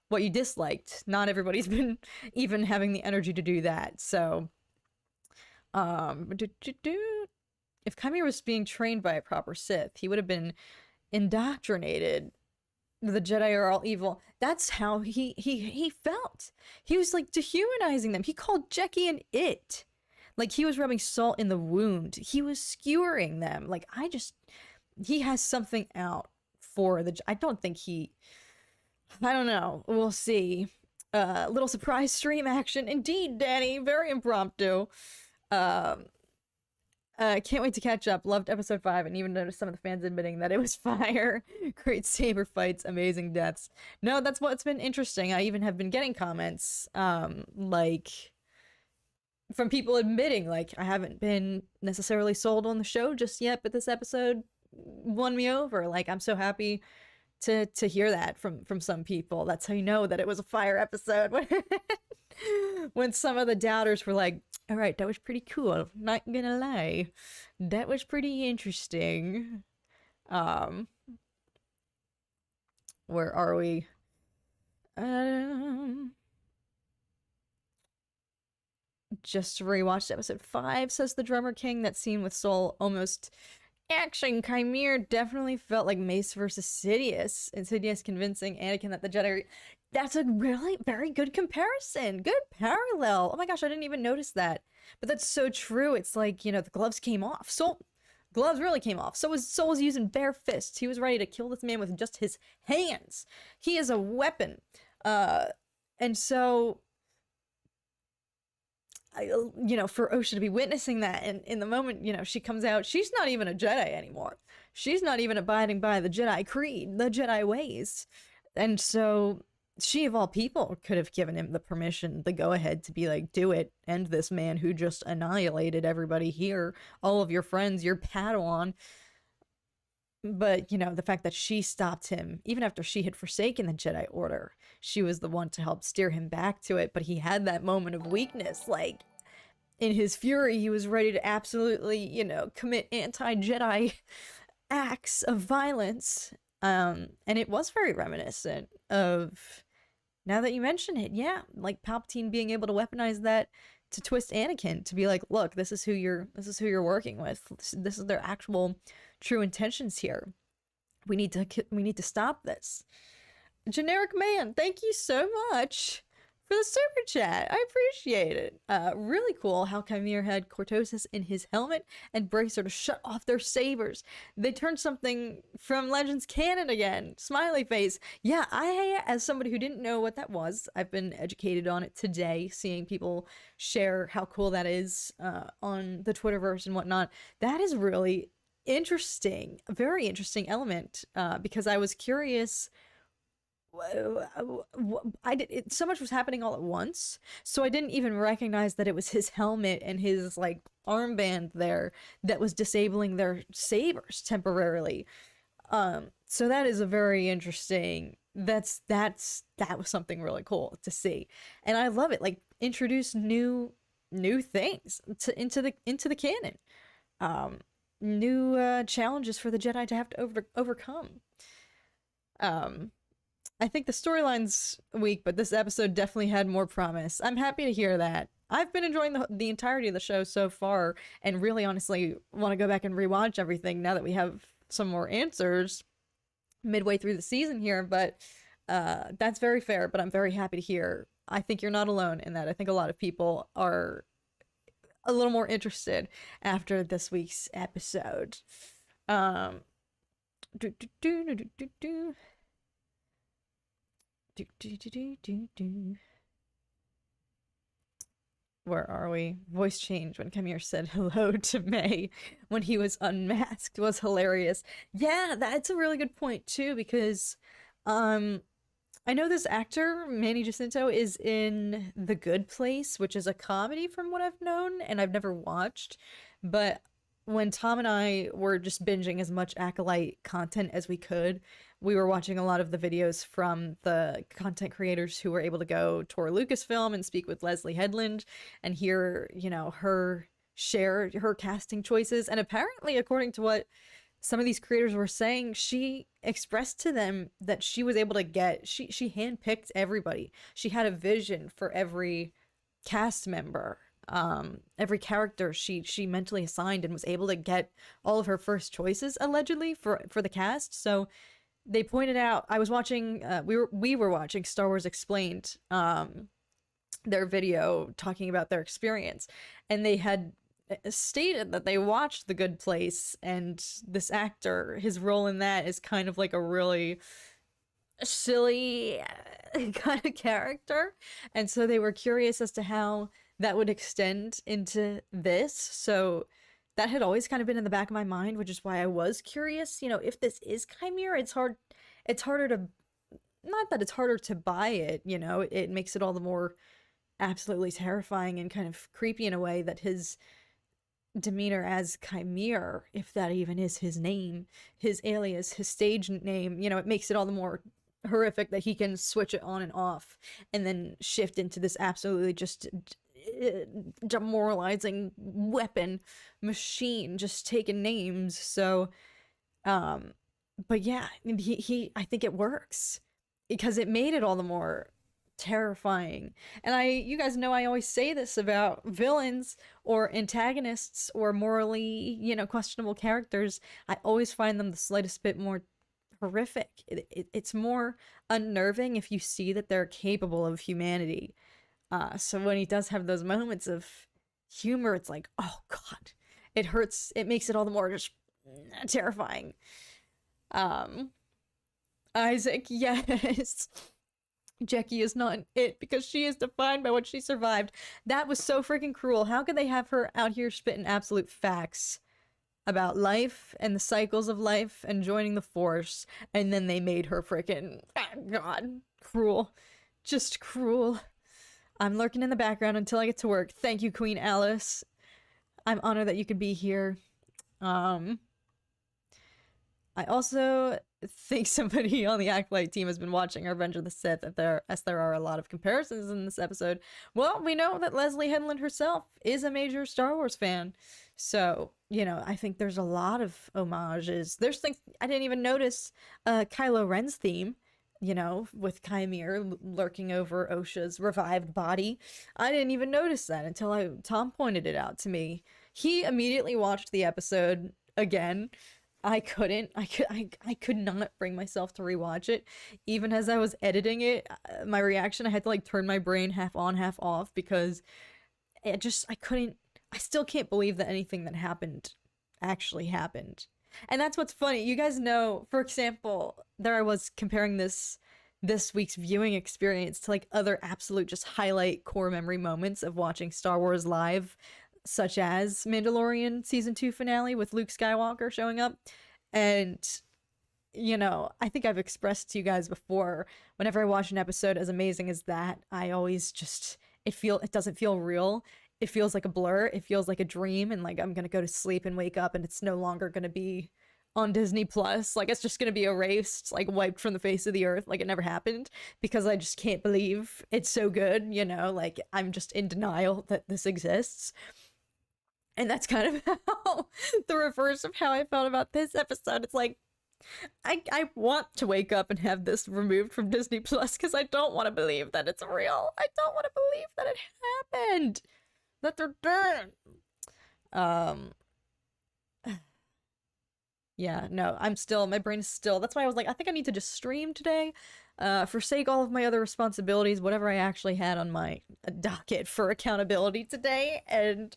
what you disliked. Not everybody's been even having the energy to do that. So if Kamir was being trained by a proper Sith, he would have been indoctrinated. The Jedi are all evil. That's how he felt. He was like dehumanizing them. He called Jecki an it. Like he was rubbing salt in the wound. He was skewering them. Like he has something out for I don't think I don't know. We'll see. Little surprise stream action. Indeed, Danny. Very impromptu. Can't wait to catch up. Loved episode 5 and even noticed some of the fans admitting that it was fire. Great saber fights, amazing deaths. No, that's what's been interesting. I even have been getting comments, like, from people admitting, like, I haven't been necessarily sold on the show just yet, but this episode won me over. Like, I'm so happy to hear that from some people. That's how you know that it was a fire episode. When some of the doubters were like, all right, that was pretty cool, not gonna lie, that was pretty interesting. Where are we? Just rewatched episode 5, says the Drummer King. That scene with Soul almost action. Kamir definitely felt like Mace versus Sidious. And Sidious convincing Anakin that the Jedi... That's a really very good comparison. Good parallel. Oh my gosh, I didn't even notice that. But that's so true. It's like, you know, the gloves came off. Gloves really came off. Soul was using bare fists. He was ready to kill this man with just his hands. He is a weapon. And so... you know, for Osha to be witnessing that, and in the moment, you know, she comes out, she's not even a Jedi anymore. She's not even abiding by the Jedi creed, the Jedi ways. And so she, of all people, could have given him the permission, the go-ahead to be like, do it, end this man who just annihilated everybody here, all of your friends, your Padawan. But, you know, the fact that she stopped him, even after she had forsaken the Jedi Order, she was the one to help steer him back to it. But he had that moment of weakness. Like, in his fury, he was ready to absolutely, you know, commit anti-Jedi acts of violence. And it was very reminiscent of, now that you mention it, yeah, like Palpatine being able to weaponize that to twist Anakin, to be like, look, this is who you're working with. This is their actual true intentions here. We need to stop this. Generic Man, thank you so much for the super chat. I appreciate it. Really cool how Kamir had cortosis in his helmet and bracer to shut off their sabers. They turned something from Legends canon again. Smiley face. Yeah, I, as somebody who didn't know what that was, I've been educated on it today, seeing people share how cool that is on the Twitterverse and whatnot. That is really interesting. A very interesting element, because I was curious. So much was happening all at once, so I didn't even recognize that it was his helmet and his like armband there that was disabling their sabers temporarily. So that is a very interesting, that was something really cool to see, and I love it. Like, introduce new things into the canon, new challenges for the Jedi to have to overcome. I think the storyline's weak, but this episode definitely had more promise. I'm happy to hear that. I've been enjoying the entirety of the show so far, and really honestly want to go back and rewatch everything now that we have some more answers midway through the season here. But that's very fair, but I'm very happy to hear. I think you're not alone in that. I think a lot of people are a little more interested after this week's episode. Um, do, do, do, do, do, do, do. Do, do, do, do, do, do. Where are we? Voice change when Kamir said hello to May when he was unmasked was hilarious. Yeah, that's a really good point too, because I know this actor, Manny Jacinto, is in The Good Place, which is a comedy from what I've known, and I've never watched. But when Tom and I were just binging as much Acolyte content as we could, we were watching a lot of the videos from the content creators who were able to go tour Lucasfilm and speak with Leslie Headland and hear, you know, her share her casting choices. And apparently, according to what some of these creators were saying, she expressed to them that she was able to get, she handpicked everybody. She had a vision for every cast member, every character she mentally assigned, and was able to get all of her first choices allegedly for the cast. So they pointed out, I was watching, we were watching Star Wars Explained, their video talking about their experience, and they had stated that they watched The Good Place, and this actor, his role in that is kind of like a really silly kind of character, and so they were curious as to how that would extend into this. So that had always kind of been in the back of my mind, which is why I was curious, you know, if this is Chimera. It's harder to, not that it's harder to buy it, you know, it makes it all the more absolutely terrifying and kind of creepy in a way that his demeanor as Chimera, if that even is his name, his alias, his stage name, you know, it makes it all the more horrific that he can switch it on and off and then shift into this absolutely just demoralizing weapon machine, just taking names. So but yeah, he I think it works because it made it all the more terrifying. And you guys know I always say this about villains or antagonists or morally, you know, questionable characters. I always find them the slightest bit more horrific. It's more unnerving if you see that they're capable of humanity. So when he does have those moments of humor, it's like, oh god, it hurts. It makes it all the more just terrifying. Isaac, yes. Jackie is not it because she is defined by what she survived. That was so freaking cruel. How could they have her out here spitting absolute facts about life and the cycles of life and joining the Force, and then they made her freaking, god, cruel. Just cruel. I'm lurking in the background until I get to work. Thank you, Queen Alice. I'm honored that you could be here. I also think somebody on the Acolyte team has been watching Revenge of the Sith, as there are a lot of comparisons in this episode. Well, we know that Leslie Headland herself is a major Star Wars fan. So, you know, I think there's a lot of homages. There's things I didn't even notice. Kylo Ren's theme, you know, with Chimera lurking over Osha's revived body. I didn't even notice that until Tom pointed it out to me. He immediately watched the episode again. I couldn't. I could not bring myself to rewatch it. Even as I was editing it, my reaction, I had to like turn my brain half on, half off, because I couldn't. I still can't believe that anything that happened actually happened. And that's what's funny. You guys know, for example, there I was comparing this week's viewing experience to like other absolute just highlight core memory moments of watching Star Wars live, such as Mandalorian season 2 finale with Luke Skywalker showing up. And, you know, I think I've expressed to you guys before, whenever I watch an episode as amazing as that, I always just, it doesn't feel real. It feels like a blur. It feels like a dream, and like I'm gonna go to sleep and wake up and it's no longer gonna be on Disney Plus. Like it's just gonna be erased, like wiped from the face of the earth, like it never happened, because I just can't believe it's so good, you know, like I'm just in denial that this exists. And that's kind of how the reverse of how I felt about this episode. It's like, I want to wake up and have this removed from Disney Plus because I don't want to believe that it's real. I don't want to believe that it happened. that they're doing. Um, yeah, no, my brain is still, that's why I was like, I think I need to just stream today, forsake all of my other responsibilities, whatever I actually had on my docket for accountability today, and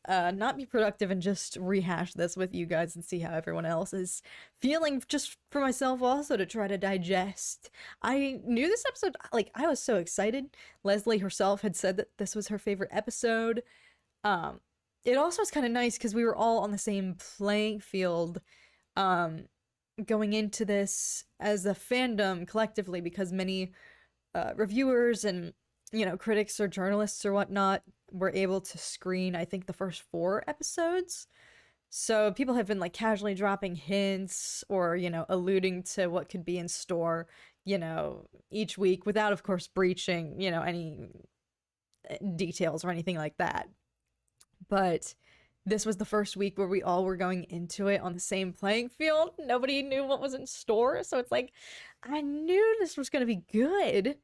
not be productive and just rehash this with you guys and see how everyone else is feeling, just for myself also to try to digest. I knew this episode, like, I was so excited. Leslie herself had said that this was her favorite episode. It also was kind of nice because we were all on the same playing field going into this as a fandom collectively, because many reviewers and, you know, critics or journalists or whatnot were able to screen, I think, the first 4 episodes. So people have been like casually dropping hints or, you know, alluding to what could be in store, you know, each week without, of course, breaching, you know, any details or anything like that. But this was the first week where we all were going into it on the same playing field. Nobody knew what was in store. So it's like, I knew this was going to be good,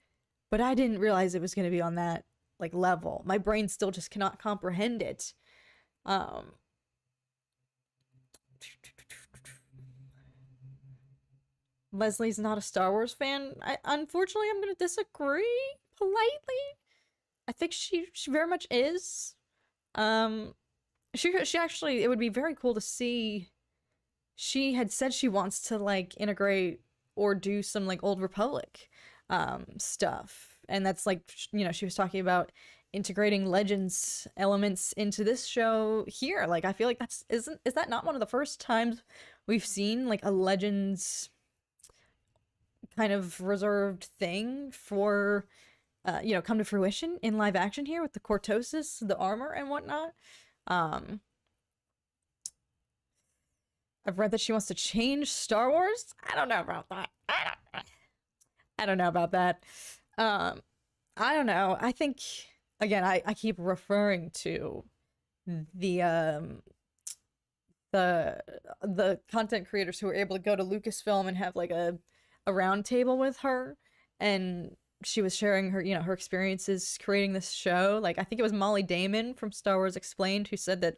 but I didn't realize it was going to be on that like level. My brain still just cannot comprehend it. Leslie's not a Star Wars fan. Unfortunately, I'm going to disagree politely. I think she very much is. She actually, it would be very cool to see. She had said she wants to like integrate or do some like Old Republic stuff, and that's like, you know, she was talking about integrating Legends elements into this show here. Like, I feel like is that not one of the first times we've seen like a Legends kind of reserved thing for you know, come to fruition in live action here with the cortosis, the armor and whatnot. I've read that she wants to change Star Wars. I don't know about that. I don't know about that. I don't know. I think, again, I keep referring to the content creators who were able to go to Lucasfilm and have like a round table with her, and she was sharing her, you know, her experiences creating this show. Like, I think it was Molly Damon from Star Wars Explained who said that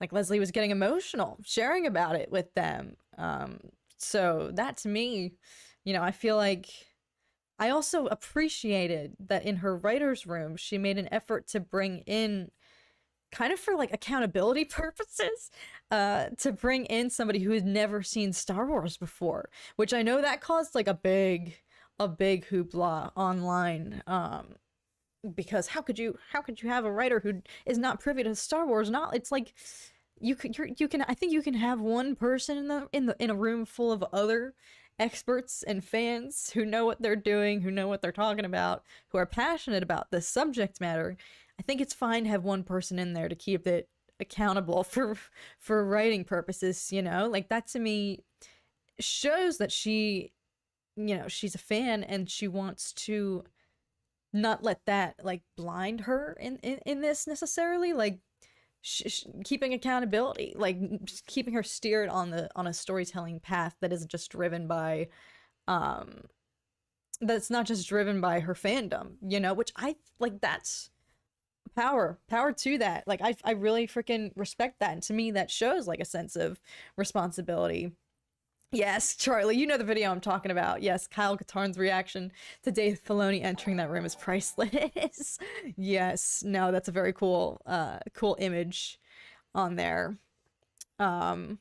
like Leslie was getting emotional sharing about it with them. So that to me, you know, I feel like I also appreciated that in her writer's room, she made an effort to bring in, kind of for like accountability purposes, to bring in somebody who had never seen Star Wars before, which I know that caused like a big hoopla online, because how could you have a writer who is not privy to Star Wars? Not, it's like you can I think you can have one person in a room full of other experts and fans who know what they're doing, who know what they're talking about, who are passionate about this subject matter. I think it's fine to have one person in there to keep it accountable for writing purposes, you know? Like, that to me shows that she, you know, she's a fan and she wants to not let that like blind her in this necessarily. Like, keeping accountability, like just keeping her steered on a storytelling path that isn't just driven by that's not just driven by her fandom, you know, which I like. That's power to that. Like, I really freaking respect that, and to me that shows like a sense of responsibility. Yes, Charlie, you know the video I'm talking about. Yes, Kyle Katarn's reaction to Dave Filoni entering that room is priceless. Yes, no, that's a very cool image on there. On,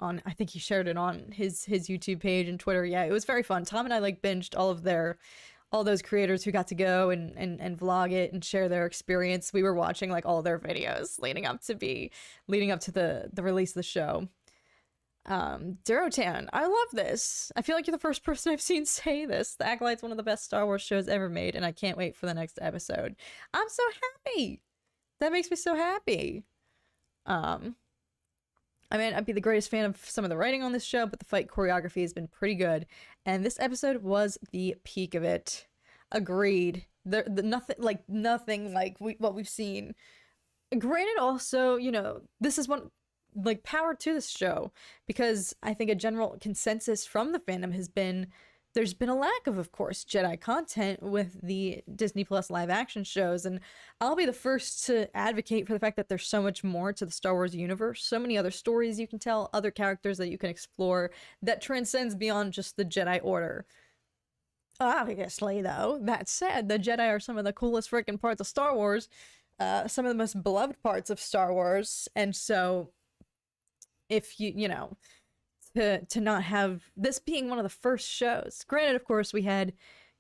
I think he shared it on his YouTube page and Twitter. Yeah, it was very fun. Tom and I like binged all those creators who got to go and vlog it and share their experience. We were watching like all their videos leading up to the release of the show. Durotan, I love this. I feel like you're the first person I've seen say this. The Acolyte's one of the best Star Wars shows ever made, and I can't wait for the next episode. I'm so happy. That makes me so happy. I mean, I'd be the greatest fan of some of the writing on this show, but the fight choreography has been pretty good, and this episode was the peak of it. Agreed. Nothing like what we've seen. Granted, also, you know, this is one, like, power to this show, because I think a general consensus from the fandom has been there's been a lack of course, Jedi content with the Disney Plus live action shows. And I'll be the first to advocate for the fact that there's so much more to the Star Wars universe, so many other stories you can tell, other characters that you can explore that transcends beyond just the Jedi Order. Obviously, though, that said, the Jedi are some of the coolest freaking parts of Star Wars, some of the most beloved parts of Star Wars, and so if you know, to not have this being one of the first shows. Granted, of course, we had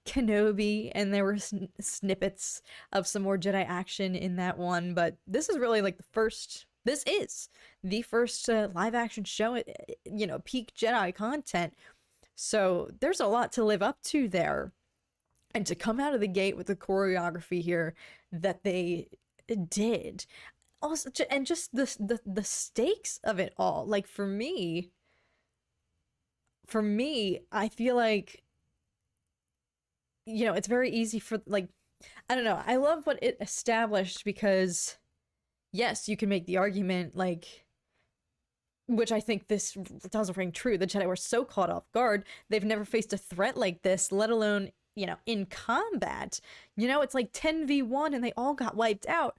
Kenobi, and there were snippets of some more Jedi action in that one, but this is really like the first. This is the first live action show, you know, peak Jedi content. So there's a lot to live up to there. And to come out of the gate with the choreography here that they did. Also, and just the stakes of it all. Like for me, I feel like, you know, it's very easy for, like, I don't know. I love what it established because, yes, you can make the argument, like, which I think this does ring true. The Jedi were so caught off guard. They've never faced a threat like this, let alone, you know, in combat. You know, it's like 10v1 and they all got wiped out.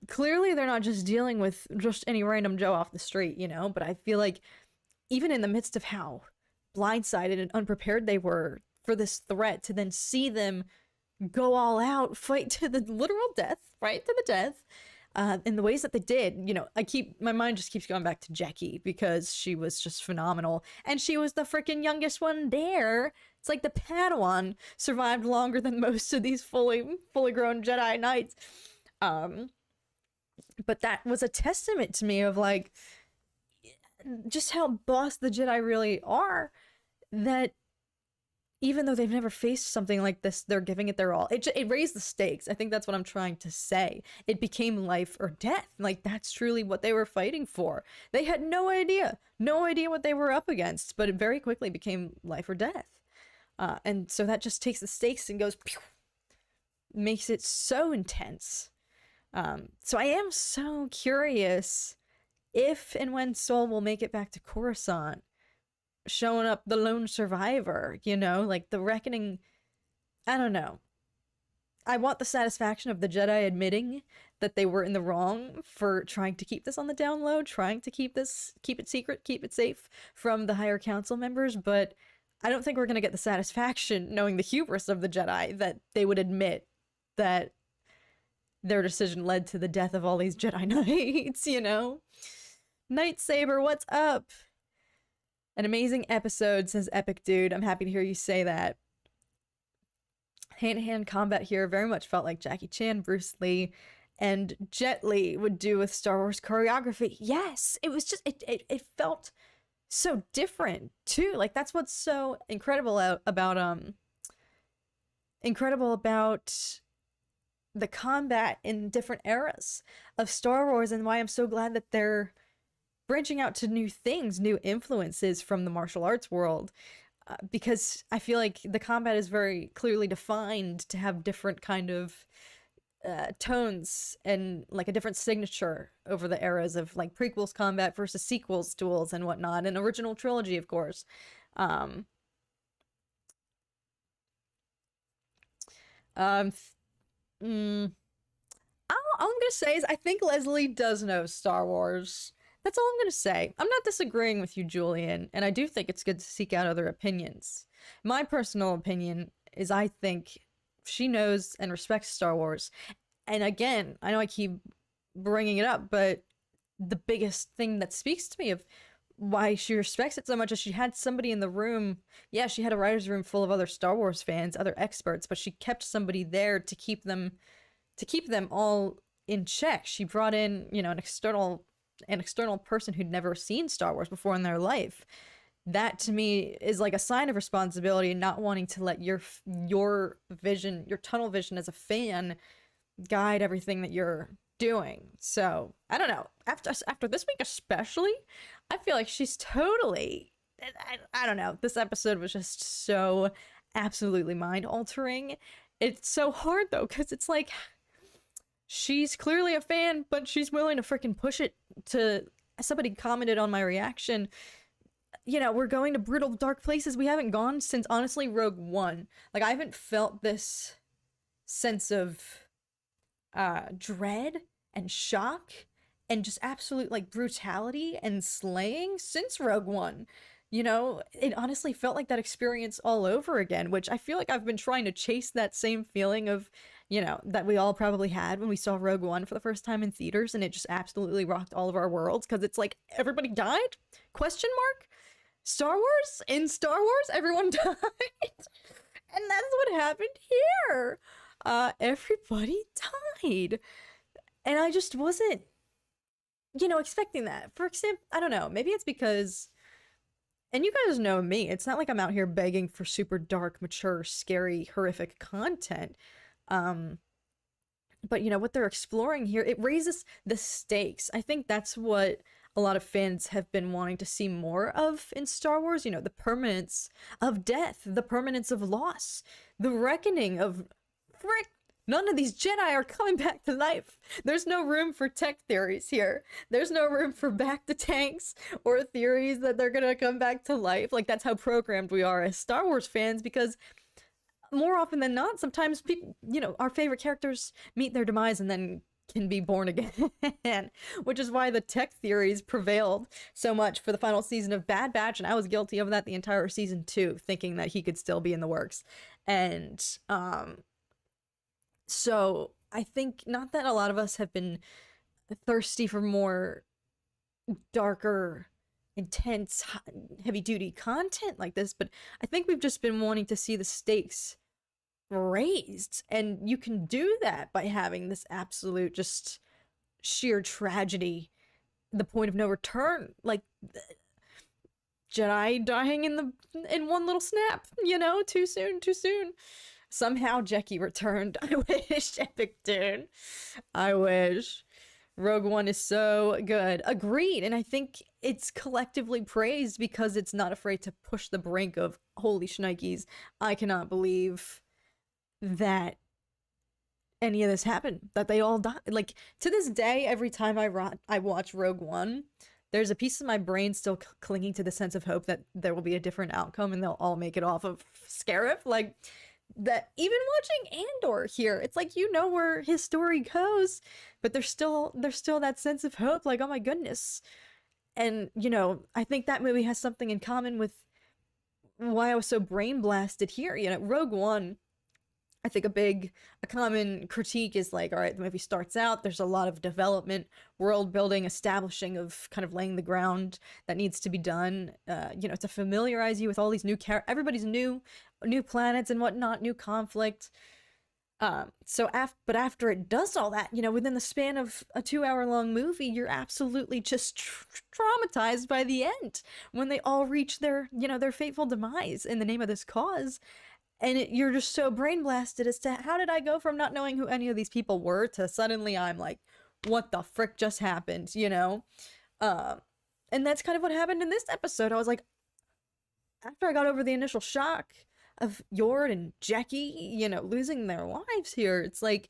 Clearly, they're not just dealing with just any random Joe off the street, you know? But I feel like even in the midst of how blindsided and unprepared they were for this threat, to then see them go all out, fight to the literal death, right? To the death. In the ways that they did, you know, my mind just keeps going back to Jackie because she was just phenomenal. And she was the freaking youngest one there. It's like the Padawan survived longer than most of these fully grown Jedi Knights. But that was a testament to me of, like, just how boss the Jedi really are, that even though they've never faced something like this, they're giving it their all. It raised the stakes. I think that's what I'm trying to say. It became life or death. Like, that's truly what they were fighting for. They had no idea what they were up against, but it very quickly became life or death. And so that just takes the stakes and goes, pew, makes it so intense. So I am so curious if and when Soul will make it back to Coruscant, showing up the lone survivor, you know, like the reckoning. I don't know. I want the satisfaction of the Jedi admitting that they were in the wrong for trying to keep this on the down low, trying to keep it secret, keep it safe from the higher council members, but I don't think we're going to get the satisfaction knowing the hubris of the Jedi that they would admit that their decision led to the death of all these Jedi Knights, you know? Nightsaber, what's up? An amazing episode, says Epic Dude. I'm happy to hear you say that. Hand-to-hand combat here very much felt like Jackie Chan, Bruce Lee, and Jet Li would do with Star Wars choreography. Yes, it was just, it felt so different, too. Like, that's what's so incredible about the combat in different eras of Star Wars, and why I'm so glad that they're branching out to new things, new influences from the martial arts world, because I feel like the combat is very clearly defined to have different kind of tones and like a different signature over the eras of like prequels combat versus sequels duels and whatnot, and original trilogy, of course. All I'm gonna say is I think Leslie does know Star Wars. That's all I'm gonna say. I'm not disagreeing with you, Julian, and I do think it's good to seek out other opinions. My personal opinion is I think she knows and respects Star Wars. And again, I know I keep bringing it up, but the biggest thing that speaks to me of why she respects it so much is she had somebody in the room. Yeah, she had a writer's room full of other Star Wars fans, other experts, but she kept somebody there to keep them all in check. She brought in, you know, an external person who'd never seen Star Wars before in their life. That to me is like a sign of responsibility and not wanting to let your vision, your tunnel vision as a fan, guide everything that you're doing. So I don't know, after this week especially, I feel like she's totally, I don't know, this episode was just so absolutely mind altering. It's so hard though, because it's like she's clearly a fan, but she's willing to freaking push it to. Somebody commented on my reaction we're going to brutal dark places we haven't gone since, honestly, Rogue One. Like, I haven't felt this sense of dread and shock and just absolute, like, brutality and slaying since Rogue One. It honestly felt like that experience all over again, which I feel like I've been trying to chase that same feeling of, that we all probably had when we saw Rogue One for the first time in theaters, and it just absolutely rocked all of our worlds, because it's like, everybody died? Question mark? Star Wars? In Star Wars, everyone died? And that's what happened here. Everybody died. And I just wasn't, expecting that. For example, I don't know, maybe it's because, and you guys know me, it's not like I'm out here begging for super dark, mature, scary, horrific content. But what they're exploring here, it raises the stakes. I think that's what a lot of fans have been wanting to see more of in Star Wars. The permanence of death, the permanence of loss, the reckoning of, frick, none of these Jedi are coming back to life. There's no room for tech theories here. There's no room for back to tanks or theories that they're gonna come back to life. Like, that's how programmed we are as Star Wars fans, because more often than not, sometimes people, our favorite characters meet their demise and then can be born again, which is why the tech theories prevailed so much for the final season of Bad Batch, and I was guilty of that the entire season 2, thinking that he could still be in the works. And so I think, not that a lot of us have been thirsty for more darker, intense, heavy-duty content like this, but I think we've just been wanting to see the stakes raised, and you can do that by having this absolute, just sheer tragedy, the point of no return, like Jedi dying in one little snap, too soon. Somehow Jecki returned. I wish, epic dude. I wish. Rogue One is so good. Agreed. And I think it's collectively praised because it's not afraid to push the brink of, holy shnikes, I cannot believe that any of this happened, that they all died. Like, to this day, every time I watch Rogue One, there's a piece of my brain still clinging to the sense of hope that there will be a different outcome and they'll all make it off of Scarif. Like, that, even watching Andor here, it's like, where his story goes, but there's still that sense of hope, like, oh my goodness. And I think that movie has something in common with why I was so brain blasted here. Rogue One, I think a common critique is like, all right, the movie starts out, there's a lot of development, world building, establishing of kind of laying the ground that needs to be done, to familiarize you with all these everybody's new planets and whatnot, new conflict. But after it does all that, within the span of a 2-hour-long movie, you're absolutely just traumatized by the end, when they all reach their fateful demise in the name of this cause. And you're just so brain blasted as to, how did I go from not knowing who any of these people were to suddenly I'm like, what the frick just happened, And that's kind of what happened in this episode. I was like, after I got over the initial shock of Yord and Jecki, losing their lives here, it's like,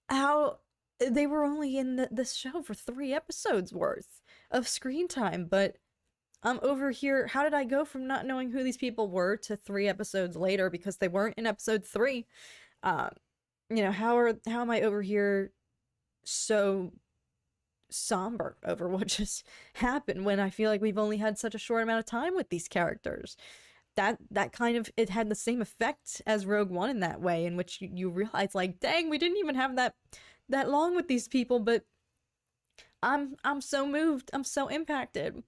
how they were only in this show for 3 episodes worth of screen time, but I'm over here, how did I go from not knowing who these people were to 3 episodes later because they weren't in episode 3? How am I over here so somber over what just happened when I feel like we've only had such a short amount of time with these characters? That kind of, it had the same effect as Rogue One in that way, in which you realize, like, dang, we didn't even have that long with these people, but I'm so moved, I'm so impacted.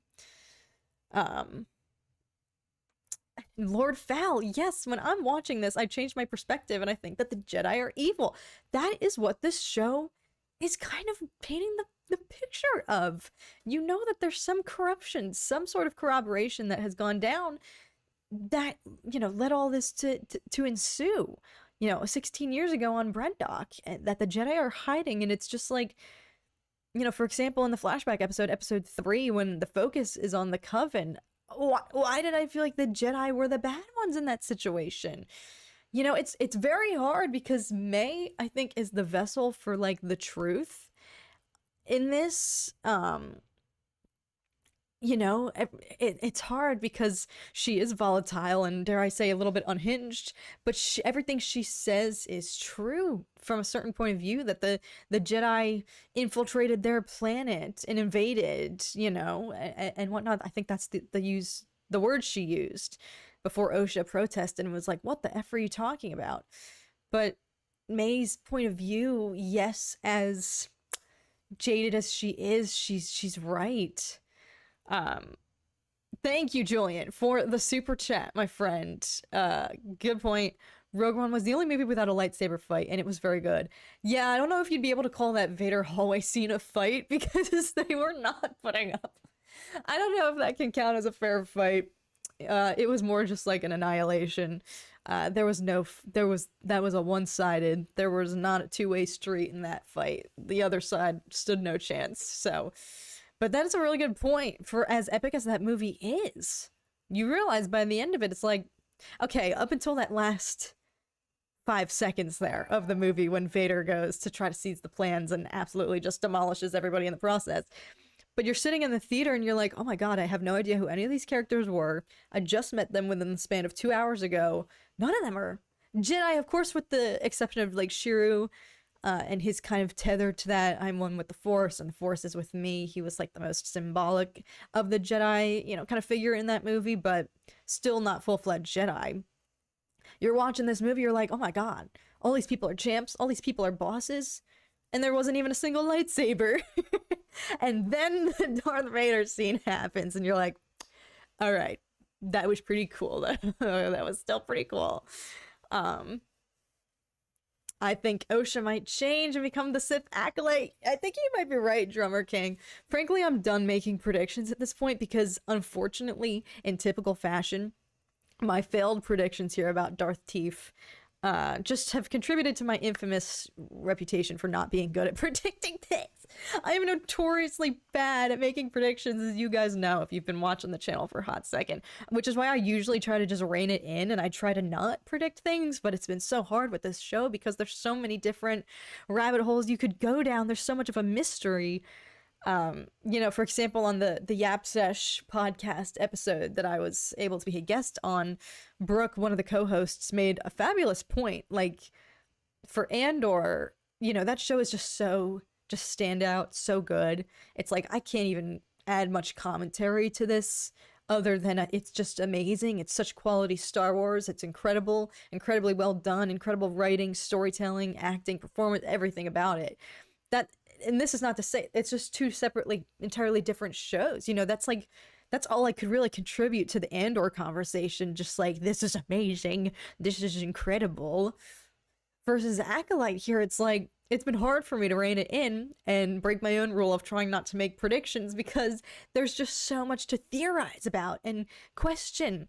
Lord Val, yes, when I'm watching this, I change my perspective and I think that the Jedi are evil. That is what this show is kind of painting the picture of. That there's some corruption, some sort of corroboration that has gone down that, led all this to ensue, 16 years ago on Breaddock, that the Jedi are hiding. And it's just like, for example, in the flashback episode 3, when the focus is on the Coven, why did I feel like the Jedi were the bad ones in that situation? It's very hard because May, I think, is the vessel for, like, the truth in this. you know, it's hard because she is volatile and, dare I say, a little bit unhinged, but everything she says is true from a certain point of view, that the Jedi infiltrated their planet and invaded, you know, and whatnot. I think that's the word she used before Osha protested and was like, what the F are you talking about? But May's point of view, yes, as jaded as she is, she's right. Um, Thank you, Julian, for the super chat, my friend. Good point. Rogue One was the only movie without a lightsaber fight, and it was very good. Yeah, I don't know if you'd be able to call that Vader hallway scene a fight because they were not putting up. I don't know if that can count as a fair fight. It was more just like an annihilation. That was a one-sided. There was not a two-way street in that fight. The other side stood no chance. So, but that is a really good point. For as epic as that movie is, you realize by the end of it, it's like, okay, up until that last 5 seconds there of the movie when Vader goes to try to seize the plans and absolutely just demolishes everybody in the process. But you're sitting in the theater and you're like, oh my god, I have no idea who any of these characters were. I just met them within the span of 2 hours ago. None of them are Jedi, of course, with the exception of like Shiru, and his kind of tether to that. I'm one with the Force, and the Force is with me. He was like the most symbolic of the Jedi, you know, kind of figure in that movie, but still not full-fledged Jedi. You're watching this movie, you're like, oh my god, all these people are champs, all these people are bosses, and there wasn't even a single lightsaber. And then the Darth Vader scene happens, and you're like, all right, that was pretty cool. That was still pretty cool. I think Osha might change and become the Sith Acolyte. I think you might be right, Drummer King. Frankly, I'm done making predictions at this point because, unfortunately, in typical fashion, my failed predictions here about Darth Teef just have contributed to my infamous reputation for not being good at predicting things. I am notoriously bad at making predictions, as you guys know if you've been watching the channel for a hot second, which is why I usually try to just rein it in and I try to not predict things, but it's been so hard with this show because there's so many different rabbit holes you could go down. There's so much of a mystery. You know, for example, on the Yap Sesh podcast episode that I was able to be a guest on, Brooke, one of the co-hosts, made a fabulous point. Like, for Andor, you know, that show is just stand out, so good. It's like, I can't even add much commentary to this other than it's just amazing. It's such quality Star Wars. It's incredible, incredibly well done, incredible writing, storytelling, acting, performance, everything about it. And this is not to say it's just two separately, entirely different shows. You know, that's all I could really contribute to the Andor conversation. Just like, this is amazing, this is incredible. Versus Acolyte here, it's like, it's been hard for me to rein it in and break my own rule of trying not to make predictions because there's just so much to theorize about and question.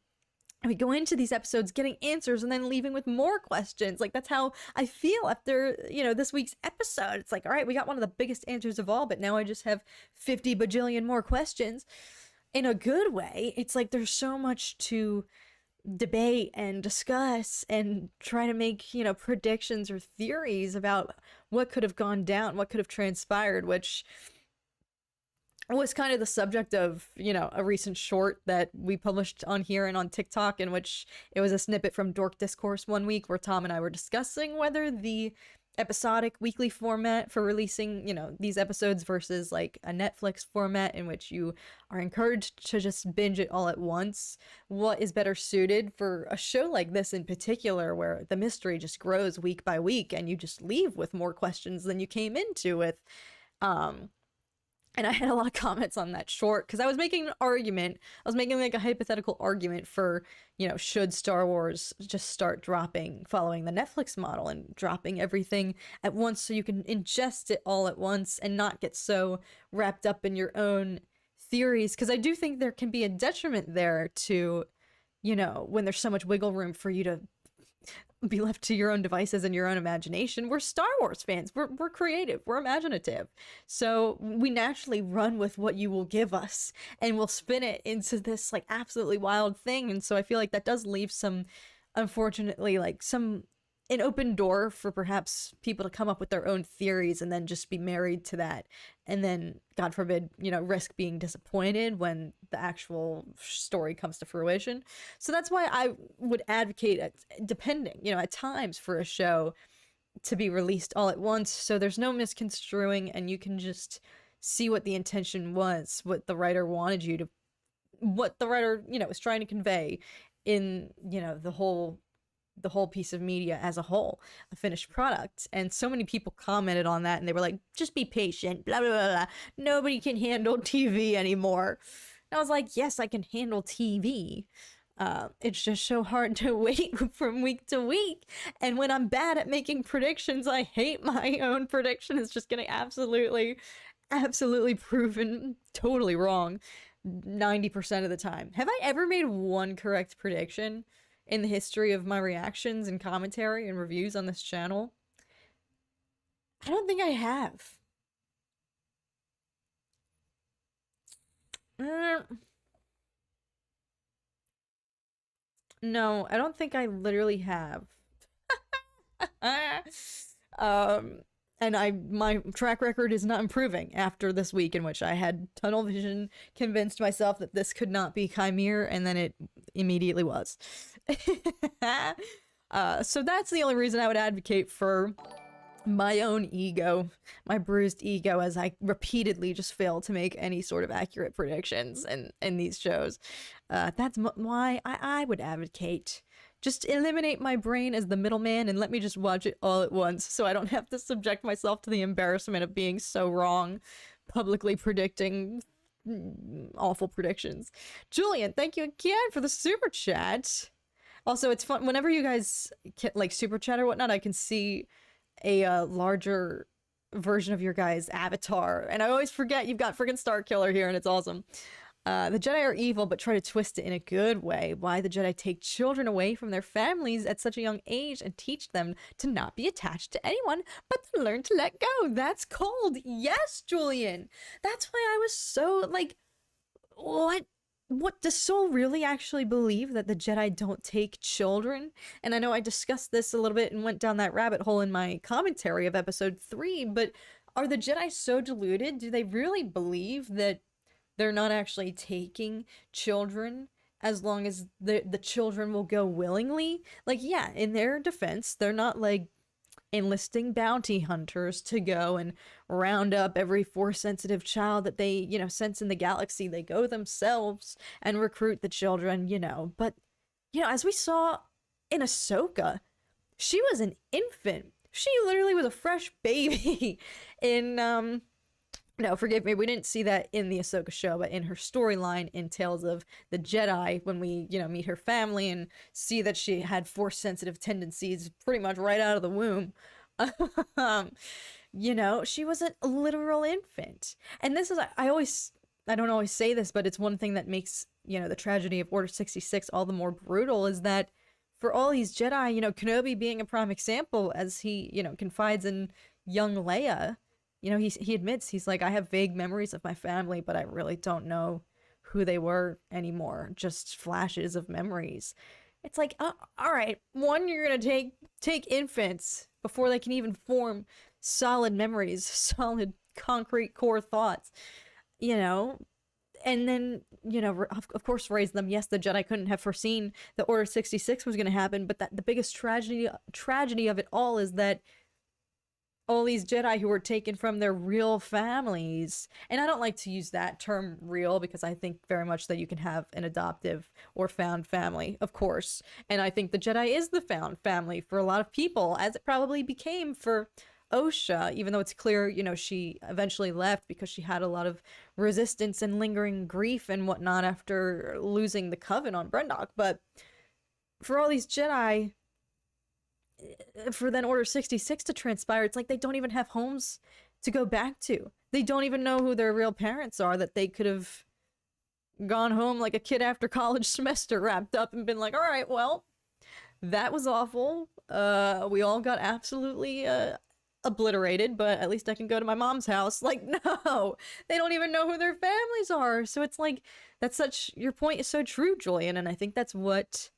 And we go into these episodes getting answers and then leaving with more questions. Like, that's how I feel after, you know, this week's episode. It's like, all right, we got one of the biggest answers of all, but now I just have 50 bajillion more questions. In a good way, it's like there's so much to debate and discuss and try to make, you know, predictions or theories about what could have gone down, what could have transpired, which was kind of the subject of, you know, a recent short that we published on here and on TikTok, in which it was a snippet from Dork Discourse one week where Tom and I were discussing whether the episodic weekly format for releasing, you know, these episodes versus like a Netflix format in which you are encouraged to just binge it all at once, what is better suited for a show like this in particular, where the mystery just grows week by week and you just leave with more questions than you came into with. And I had a lot of comments on that short because I was making an argument. I was making like a hypothetical argument for, you know, should Star Wars just start dropping, following the Netflix model and dropping everything at once so you can ingest it all at once and not get so wrapped up in your own theories. Because I do think there can be a detriment there to, you know, when there's so much wiggle room for you to be left to your own devices and your own imagination. We're Star Wars fans. We're creative. We're imaginative. So we naturally run with what you will give us and we'll spin it into this like absolutely wild thing. And so I feel like that does leave some, unfortunately, like some an open door for perhaps people to come up with their own theories and then just be married to that, and then, God forbid, risk being disappointed when the actual story comes to fruition. So that's why I would advocate, depending, at times, for a show to be released all at once, so there's no misconstruing and you can just see what the intention was, what the writer wanted you to, what the writer, was trying to convey in, the whole piece of media as a whole, a finished product. And so many people commented on that, and they were like, just be patient, blah, blah, blah, blah. Nobody can handle TV anymore. And I was like, yes, I can handle TV. It's just so hard to wait from week to week. And when I'm bad at making predictions, I hate my own prediction. It's just getting absolutely proven totally wrong 90% of the time. Have I ever made one correct prediction in the history of my reactions and commentary and reviews on this channel? I don't think I have. No, I don't think I literally have. And my track record is not improving after this week, in which I had tunnel vision, convinced myself that this could not be Kamir, and then it immediately was. So that's the only reason I would advocate for my own ego, my bruised ego, as I repeatedly just fail to make any sort of accurate predictions in these shows. That's why I would advocate. Just eliminate my brain as the middleman and let me just watch it all at once, so I don't have to subject myself to the embarrassment of being so wrong, publicly predicting awful predictions. Julian, thank you again for the super chat. Also, it's fun whenever you guys like super chat or whatnot, I can see a larger version of your guys' avatar, and I always forget you've got freaking Star Killer here, and it's awesome. The Jedi are evil, but try to twist it in a good way. Why the Jedi take children away from their families at such a young age and teach them to not be attached to anyone, but to learn to let go. That's cold. Yes, Julian. That's why I was so, like, what? What, does Soul really actually believe that the Jedi don't take children? And I know I discussed this a little bit and went down that rabbit hole in my commentary of episode 3, but are the Jedi so deluded? Do they really believe that they're not actually taking children as long as the children will go willingly? Like, yeah, in their defense, they're not, like, enlisting bounty hunters to go and round up every Force-sensitive child that they, sense in the galaxy. They go themselves and recruit the children, But, as we saw in Ahsoka, she was an infant. She literally was a fresh baby in, no, forgive me, we didn't see that in the Ahsoka show, but in her storyline in Tales of the Jedi, when we, meet her family and see that she had Force-sensitive tendencies pretty much right out of the womb, she was a literal infant. And this is, I don't always say this, but it's one thing that makes, the tragedy of Order 66 all the more brutal, is that for all these Jedi, Kenobi being a prime example, as he, confides in young Leia, he admits, he's like, I have vague memories of my family, but I really don't know who they were anymore. Just flashes of memories. It's like, all right, one, you're gonna take infants before they can even form solid memories, solid concrete core thoughts, and then, of course, raise them. Yes, the Jedi couldn't have foreseen that Order 66 was gonna happen, but that the biggest tragedy of it all is that all these Jedi who were taken from their real families, and I don't like to use that term real, because I think very much that you can have an adoptive or found family, of course, and I think the Jedi is the found family for a lot of people, as it probably became for Osha, even though it's clear, she eventually left because she had a lot of resistance and lingering grief and whatnot after losing the Coven on Brendok. But for all these Jedi, for then Order 66 to transpire, it's like they don't even have homes to go back to. They don't even know who their real parents are, that they could have gone home like a kid after college semester, wrapped up and been like, all right, well, that was awful. We all got absolutely obliterated, but at least I can go to my mom's house. Like, no, they don't even know who their families are. So it's like, your point is so true, Julian, and I think that's what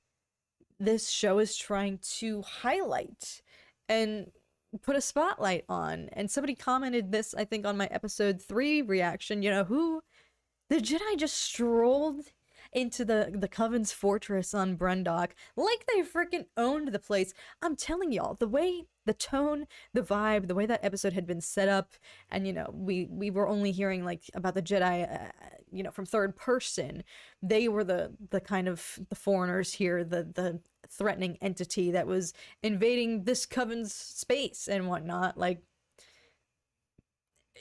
this show is trying to highlight and put a spotlight on. And somebody commented this, I think, on my episode 3 reaction, who the Jedi just strolled into the Coven's fortress on Brendok like they freaking owned the place. I'm telling y'all, the way, the tone, the vibe, the way that episode had been set up, and we were only hearing like about the Jedi from third person. They were the kind of the foreigners here, the threatening entity that was invading this Coven's space and whatnot. Like,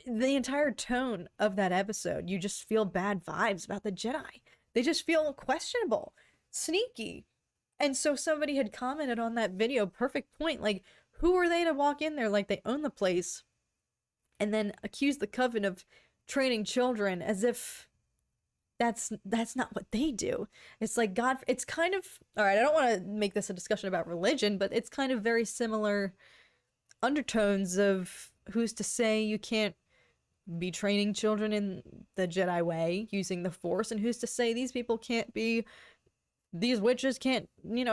the entire tone of that episode, you just feel bad vibes about the Jedi. They just feel questionable, sneaky. And so somebody had commented on that video, perfect point, like, who are they to walk in there like they own the place and then accuse the Coven of training children as if that's not what they do. It's like, God, it's kind of, all right, I don't want to make this a discussion about religion, but it's kind of very similar undertones of who's to say you can't be training children in the Jedi way using the Force, and who's to say these witches can't,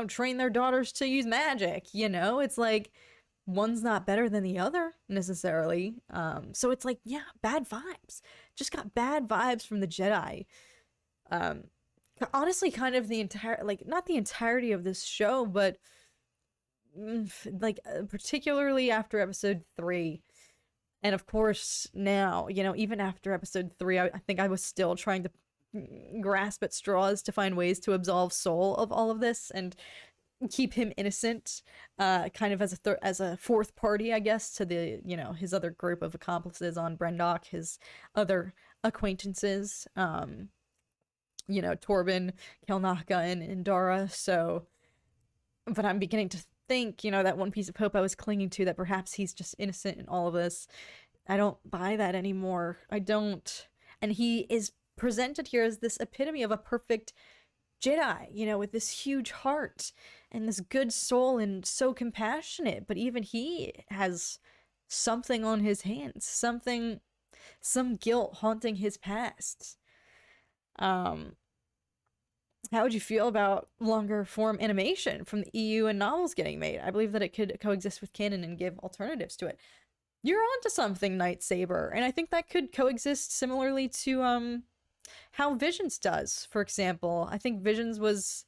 train their daughters to use magic, It's like, one's not better than the other necessarily. So it's like, yeah, bad vibes. Just got bad vibes from the Jedi. Honestly, kind of the entire, like, not the entirety of this show, but like particularly after episode 3. And of course, now, even after episode 3, I think I was still trying to grasp at straws to find ways to absolve Soul of all of this and keep him innocent, kind of as a fourth party, I guess, to the, his other group of accomplices on Brendok, his other acquaintances, Torben, Kelnaka, and Indara. So, but I'm beginning to think, that one piece of hope I was clinging to, that perhaps he's just innocent in all of this. I don't buy that anymore. I don't. And he is presented here as this epitome of a perfect Jedi, with this huge heart and this good soul and so compassionate. But even he has something on his hands, some guilt haunting his past. How would you feel about longer form animation from the EU and novels getting made? I believe that it could coexist with canon and give alternatives to it. You're onto something, Nightsaber, and I think that could coexist similarly to how Visions does, for example. I think Visions was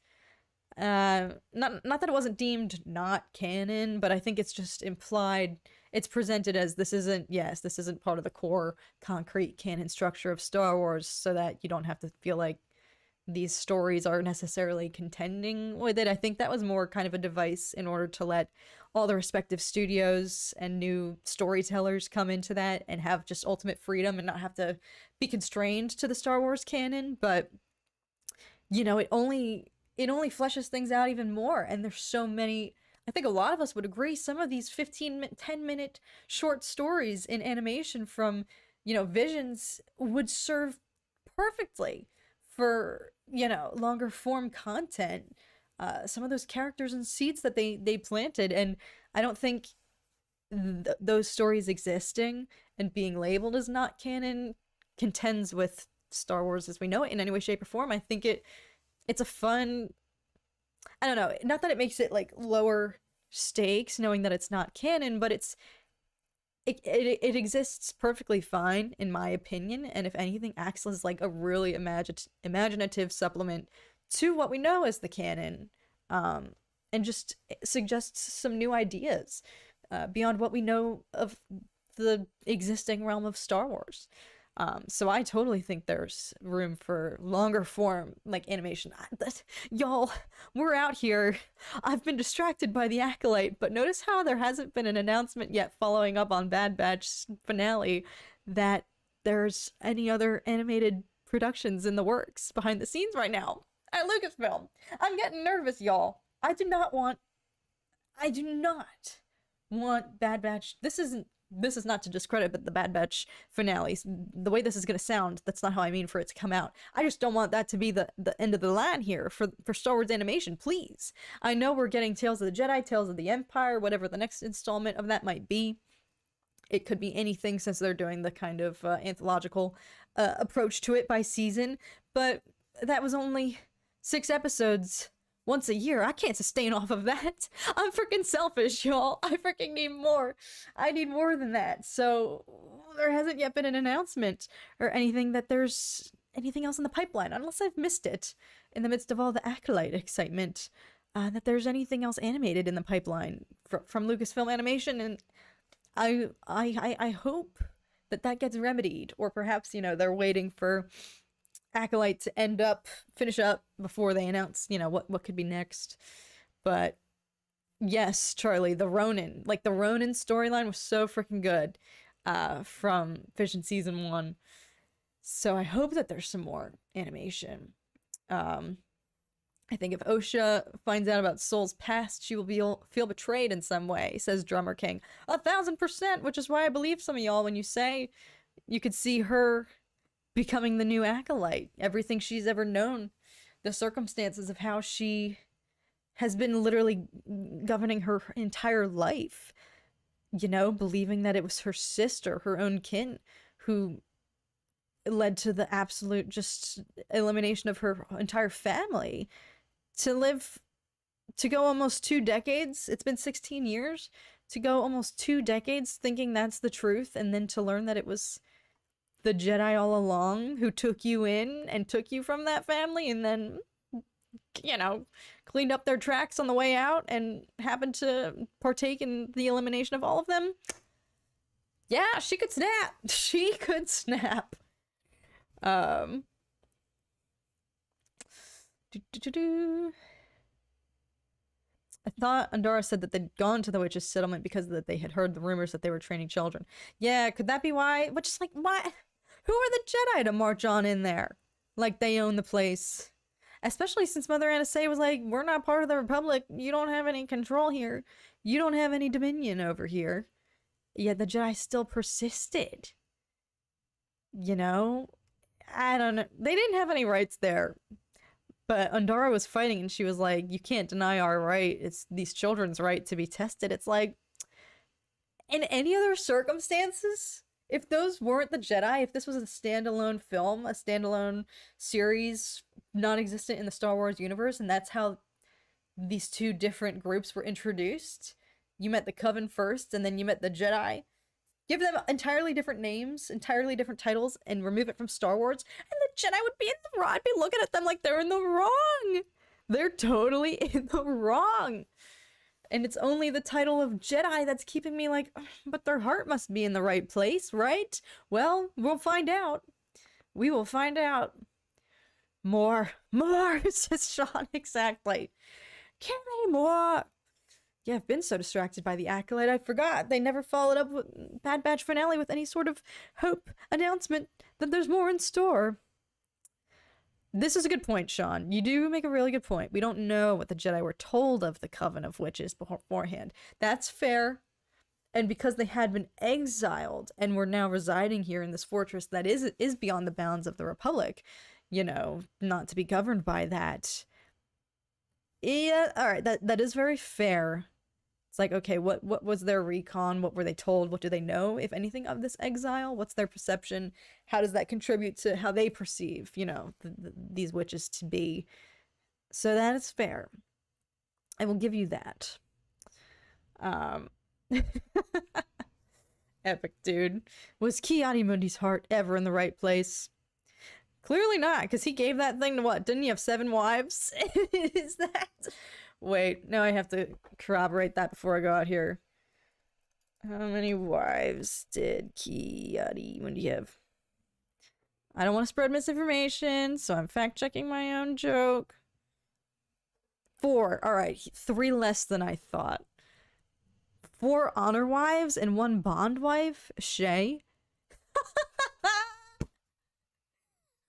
not that it wasn't deemed not canon, but I think it's just implied, it's presented as this isn't part of the core concrete canon structure of Star Wars, so that you don't have to feel like these stories are necessarily contending with it. I think that was more kind of a device in order to let all the respective studios and new storytellers come into that and have just ultimate freedom and not have to be constrained to the Star Wars canon. But it only fleshes things out even more, and there's so many. I think a lot of us would agree some of these 10-minute short stories in animation from Visions would serve perfectly for longer form content. Some of those characters and seeds that they planted, and I don't think those stories existing and being labeled as not canon contends with Star Wars as we know it in any way, shape, or form. I think it's a fun, I don't know, not that it makes it like lower stakes knowing that it's not canon, but it exists perfectly fine in my opinion, and if anything acts as like a really imaginative supplement to what we know as the canon, and just suggests some new ideas beyond what we know of the existing realm of Star Wars. So I totally think there's room for longer form, like, animation. Y'all, we're out here. I've been distracted by the Acolyte, but notice how there hasn't been an announcement yet following up on Bad Batch finale that there's any other animated productions in the works behind the scenes right now at Lucasfilm. I'm getting nervous, y'all. I do not want Bad Batch. This is not to discredit, but the Bad Batch finale, the way this is going to sound, that's not how I mean for it to come out. I just don't want that to be the end of the line here for Star Wars animation, please. I know we're getting Tales of the Jedi, Tales of the Empire, whatever the next installment of that might be. It could be anything since they're doing the kind of anthological approach to it by season, but that was only 6 episodes once a year. I can't sustain off of that. I'm freaking selfish, y'all. I freaking need more. I need more than that. So there hasn't yet been an announcement or anything that there's anything else in the pipeline, unless I've missed it in the midst of all the Acolyte excitement, that there's anything else animated in the pipeline from Lucasfilm Animation. And I hope that gets remedied, or perhaps, you know, they're waiting for Acolyte to finish up before they announce, you know, what could be next. But yes, Charlie, the Ronin storyline was so freaking good from Vision Season 1. So I hope that there's some more animation. I think if Osha finds out about Soul's past, she will feel betrayed in some way, says Drummer King. 1000%, which is why I believe some of y'all when you say you could see her becoming the new Acolyte. Everything she's ever known, the circumstances of how she has been literally governing her entire life, you know, believing that it was her sister, her own kin, who led to the absolute just elimination of her entire family. To go almost 2 decades, it's been 16 years, to go almost 2 decades thinking that's the truth, and then to learn that it was the Jedi all along who took you in and took you from that family, and then, you know, cleaned up their tracks on the way out and happened to partake in the elimination of all of them. Yeah, she could snap. She could snap. I thought Andorra said that they'd gone to the witches' settlement because that they had heard the rumors that they were training children. Yeah, could that be why? Which is like, why? Who are the Jedi to march on in there? Like they own the place. Especially since Mother Anastasia was like, we're not part of the Republic. You don't have any control here. You don't have any dominion over here. Yet the Jedi still persisted. You know? I don't know. They didn't have any rights there. But Andorra was fighting and she was like, you can't deny our right. It's these children's right to be tested. It's like, in any other circumstances, if those weren't the Jedi, if this was a standalone film, a standalone series, non-existent in the Star Wars universe, and that's how these two different groups were introduced, you met the Coven first, and then you met the Jedi. Give them entirely different names, entirely different titles, and remove it from Star Wars, and the Jedi would be in the wrong. I'd be looking at them like they're in the wrong. They're totally in the wrong. And it's only the title of Jedi that's keeping me like, but their heart must be in the right place, right? Well, we'll find out. We will find out. More, says Sean, exactly. Give me more. Yeah, I've been so distracted by the Acolyte, I forgot. They never followed up with Bad Batch finale with any sort of hope announcement that there's more in store. This is a good point, Sean. You do make a really good point. We don't know what the Jedi were told of the Coven of Witches beforehand. That's fair. And because they had been exiled and were now residing here in this fortress that is beyond the bounds of the Republic, you know, not to be governed by that. Yeah, all right, that is very fair. It's like, okay, what was their recon? What were they told? What do they know, if anything, of this exile? What's their perception? How does that contribute to how they perceive, you know, these witches to be? So that is fair. I will give you that. Epic, dude. Was Ki-Adi-Mundi's heart ever in the right place? Clearly not, because he gave that thing to what? Didn't he have 7 wives? Is that... Wait, now I have to corroborate that before I go out here. How many wives did Ki-Adi-Mundi have? I don't want to spread misinformation, so I'm fact-checking my own joke. 4. Alright, 3 less than I thought. 4 honor wives and 1 bond wife? Shay?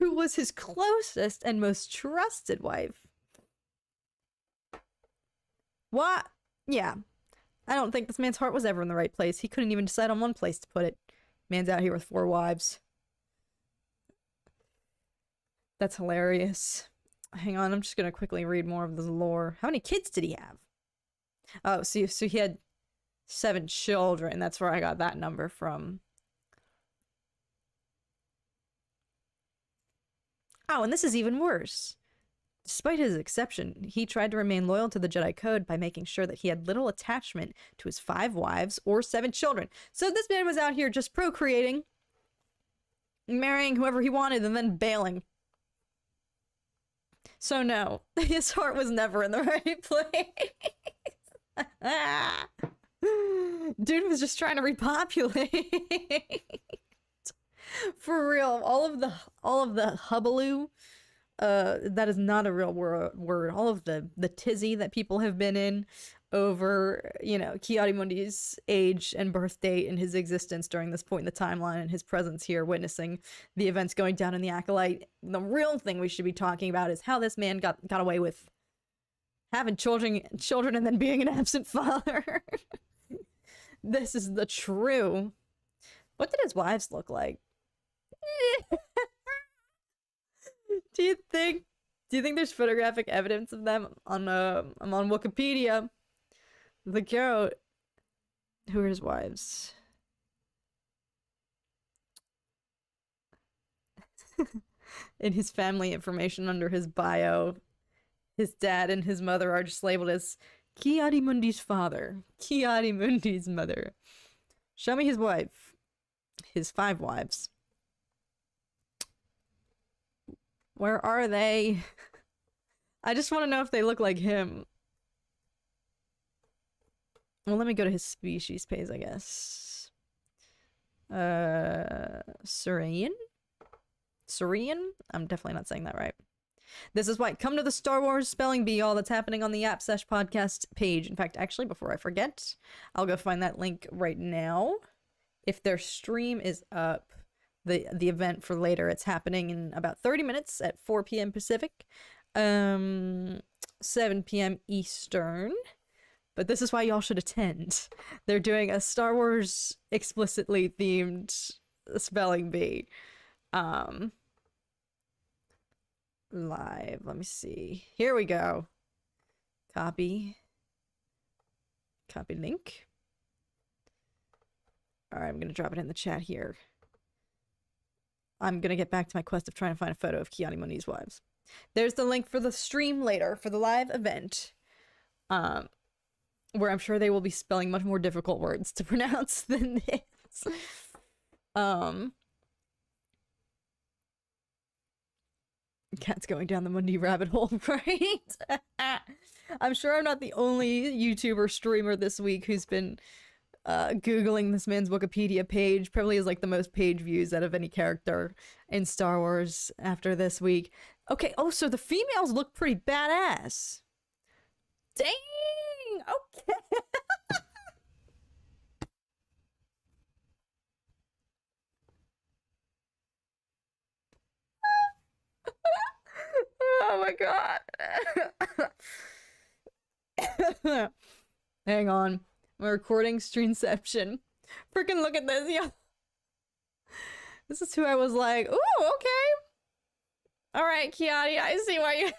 Who was his closest and most trusted wife. What? Yeah. I don't think this man's heart was ever in the right place. He couldn't even decide on one place to put it. Man's out here with 4 wives. That's hilarious. Hang on, I'm just gonna quickly read more of the lore. How many kids did he have? Oh, so he had 7 children. That's where I got that number from. Oh, and this is even worse. Despite his exception, he tried to remain loyal to the Jedi Code by making sure that he had little attachment to his 5 wives or 7 children. So this man was out here just procreating, marrying whoever he wanted, and then bailing. So no, his heart was never in the right place. Dude was just trying to repopulate. For real, all of the hubbaloo, that is not a real word. All of the tizzy that people have been in over, you know, Ki-Adi-Mundi's age and birth date and his existence during this point in the timeline and his presence here witnessing the events going down in the Acolyte. The real thing we should be talking about is how this man got away with having children and then being an absent father. This is the true. What did his wives look like? Do you think there's photographic evidence of them on I'm on Wikipedia? Look out. Who are his wives? In his family information under his bio, his dad and his mother are just labeled as Ki-Adi-Mundi's father, Ki-Adi-Mundi's mother. Show me his wife. His 5 wives. Where are they? I just want to know if they look like him. Well, let me go to his species page, I guess. Syrian? I'm definitely not saying that right. This is why. Come to the Star Wars Spelling Bee, all that's happening on the App Sesh podcast page. In fact, actually, before I forget, I'll go find that link right now. If their stream is up, the event for later, it's happening in about 30 minutes at 4 p.m. Pacific, 7 p.m. Eastern. But this is why y'all should attend. They're doing a Star Wars explicitly themed spelling bee. Live. Let me see. Here we go. Copy link. All right, I'm going to drop it in the chat here. I'm going to get back to my quest of trying to find a photo of Ki-Adi-Mundi's wives. There's the link for the stream later, for the live event, where I'm sure they will be spelling much more difficult words to pronounce than this. Cat's going down the Mundi rabbit hole, right? I'm sure I'm not the only YouTuber streamer this week who's been Googling this man's Wikipedia page. Probably is like the most page views out of any character in Star Wars after this week. Okay, oh, so the females look pretty badass. Dang! Okay. Oh my god. Hang on. My recording streamception. Freaking look at this, yeah. This is who I was like, ooh, okay. Alright, Ki-Adi, I see why you...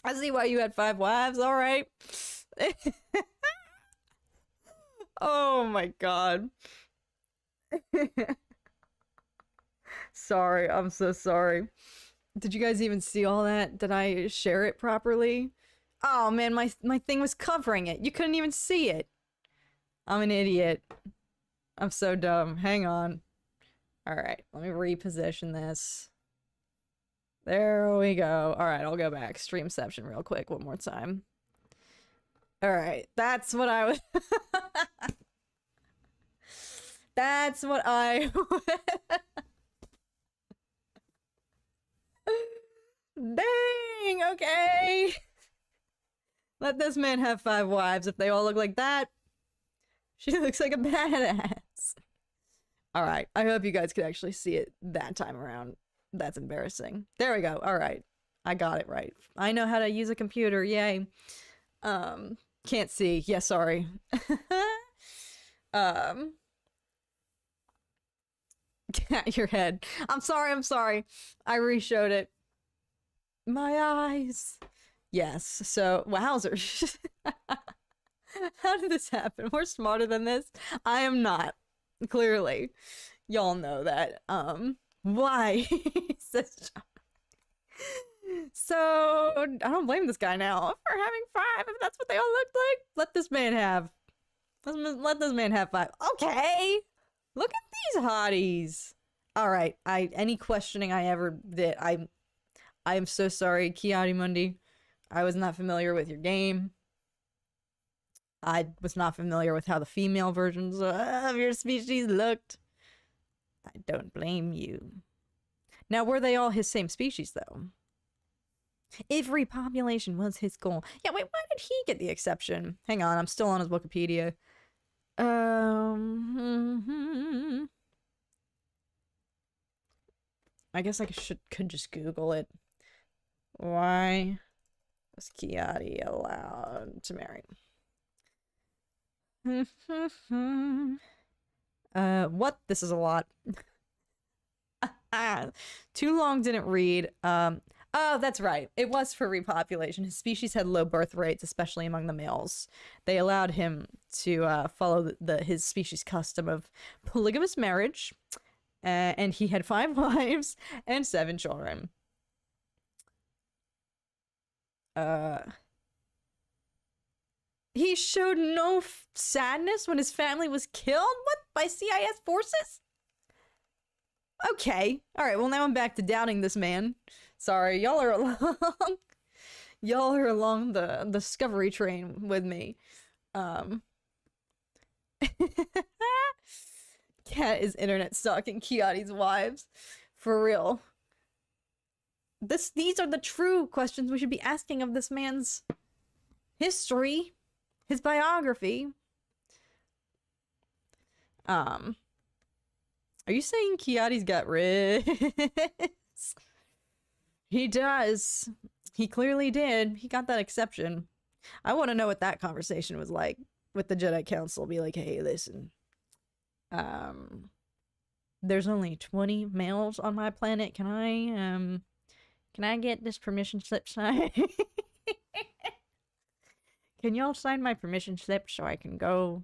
I see why you had 5 wives, alright. Oh my god. Sorry, I'm so sorry. Did you guys even see all that? Did I share it properly? Oh man, my thing was covering it. You couldn't even see it. I'm an idiot. I'm so dumb. Hang on. Alright, let me reposition this. There we go. Alright, I'll go back. Streamception real quick one more time. Alright, that's what I was... That's what I... Dang, okay. Let this man have 5 wives. If they all look like that, she looks like a badass. Alright, I hope you guys could actually see it that time around. That's embarrassing. There we go. Alright. I got it right. I know how to use a computer. Yay. Can't see. Yeah, sorry. At your head. I'm sorry. I reshowed it. My eyes. Yes, so wowzers. How did this happen? We're smarter than this. I am not. Clearly. Y'all know that. Why? Says John. So I don't blame this guy now for having 5 if that's what they all look like. Let this man have. Let this man have 5. Okay. Look at these hotties. All right. Any questioning I ever did, I am so sorry, Ki-Adi-Mundi. I was not familiar with your game. I was not familiar with how the female versions of your species looked. I don't blame you. Now, were they all his same species, though? If repopulation was his goal. Yeah, wait, why did he get the exception? Hang on, I'm still on his Wikipedia. I guess I could just Google it. Why was Ki-Adi allowed to marry? What? This is a lot. Too long, didn't read. Oh, that's right. It was for repopulation. His species had low birth rates, especially among the males. They allowed him to follow his species custom of polygamous marriage, and he had 5 wives and 7 children. He showed no sadness when his family was killed? What? By CIS forces? Okay. Alright, well now I'm back to doubting this man. Sorry, y'all are along. Y'all are along the discovery train with me. Cat is internet stalking Ki-Adi's wives. For real. These are the true questions we should be asking of this man's history. His biography. Are you saying Ki-Adi's got wrist? He does. He clearly did. He got that exception. I want to know what that conversation was like with the Jedi Council. Be like, hey, listen. There's only 20 males on my planet. Can I get this permission slip signed? Can y'all sign my permission slip so I can go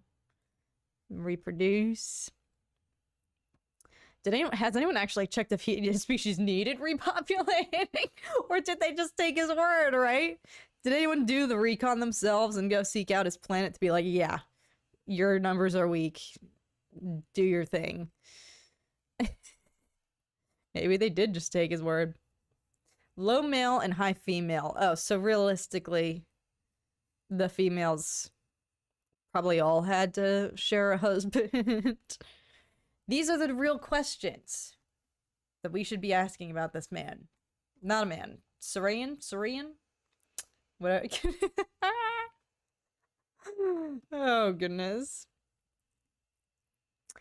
reproduce? Has anyone actually checked if his species needed repopulating? Or did they just take his word, right? Did anyone do the recon themselves and go seek out his planet to be like, yeah, your numbers are weak. Do your thing. Maybe they did just take his word. Low male and high female. Oh, so realistically, the females probably all had to share a husband. These are the real questions that we should be asking about this man. Not a man. Saurian? Whatever. Oh, goodness.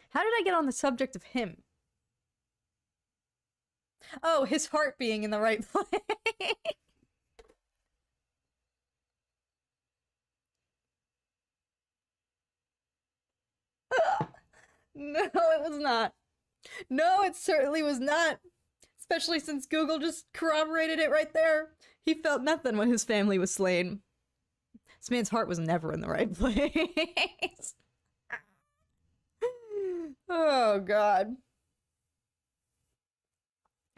How did I get on the subject of him? Oh, his heart being in the right place. No, it was not. No, it certainly was not. Especially since Google just corroborated it right there. He felt nothing when his family was slain. This man's heart was never in the right place. Oh, God.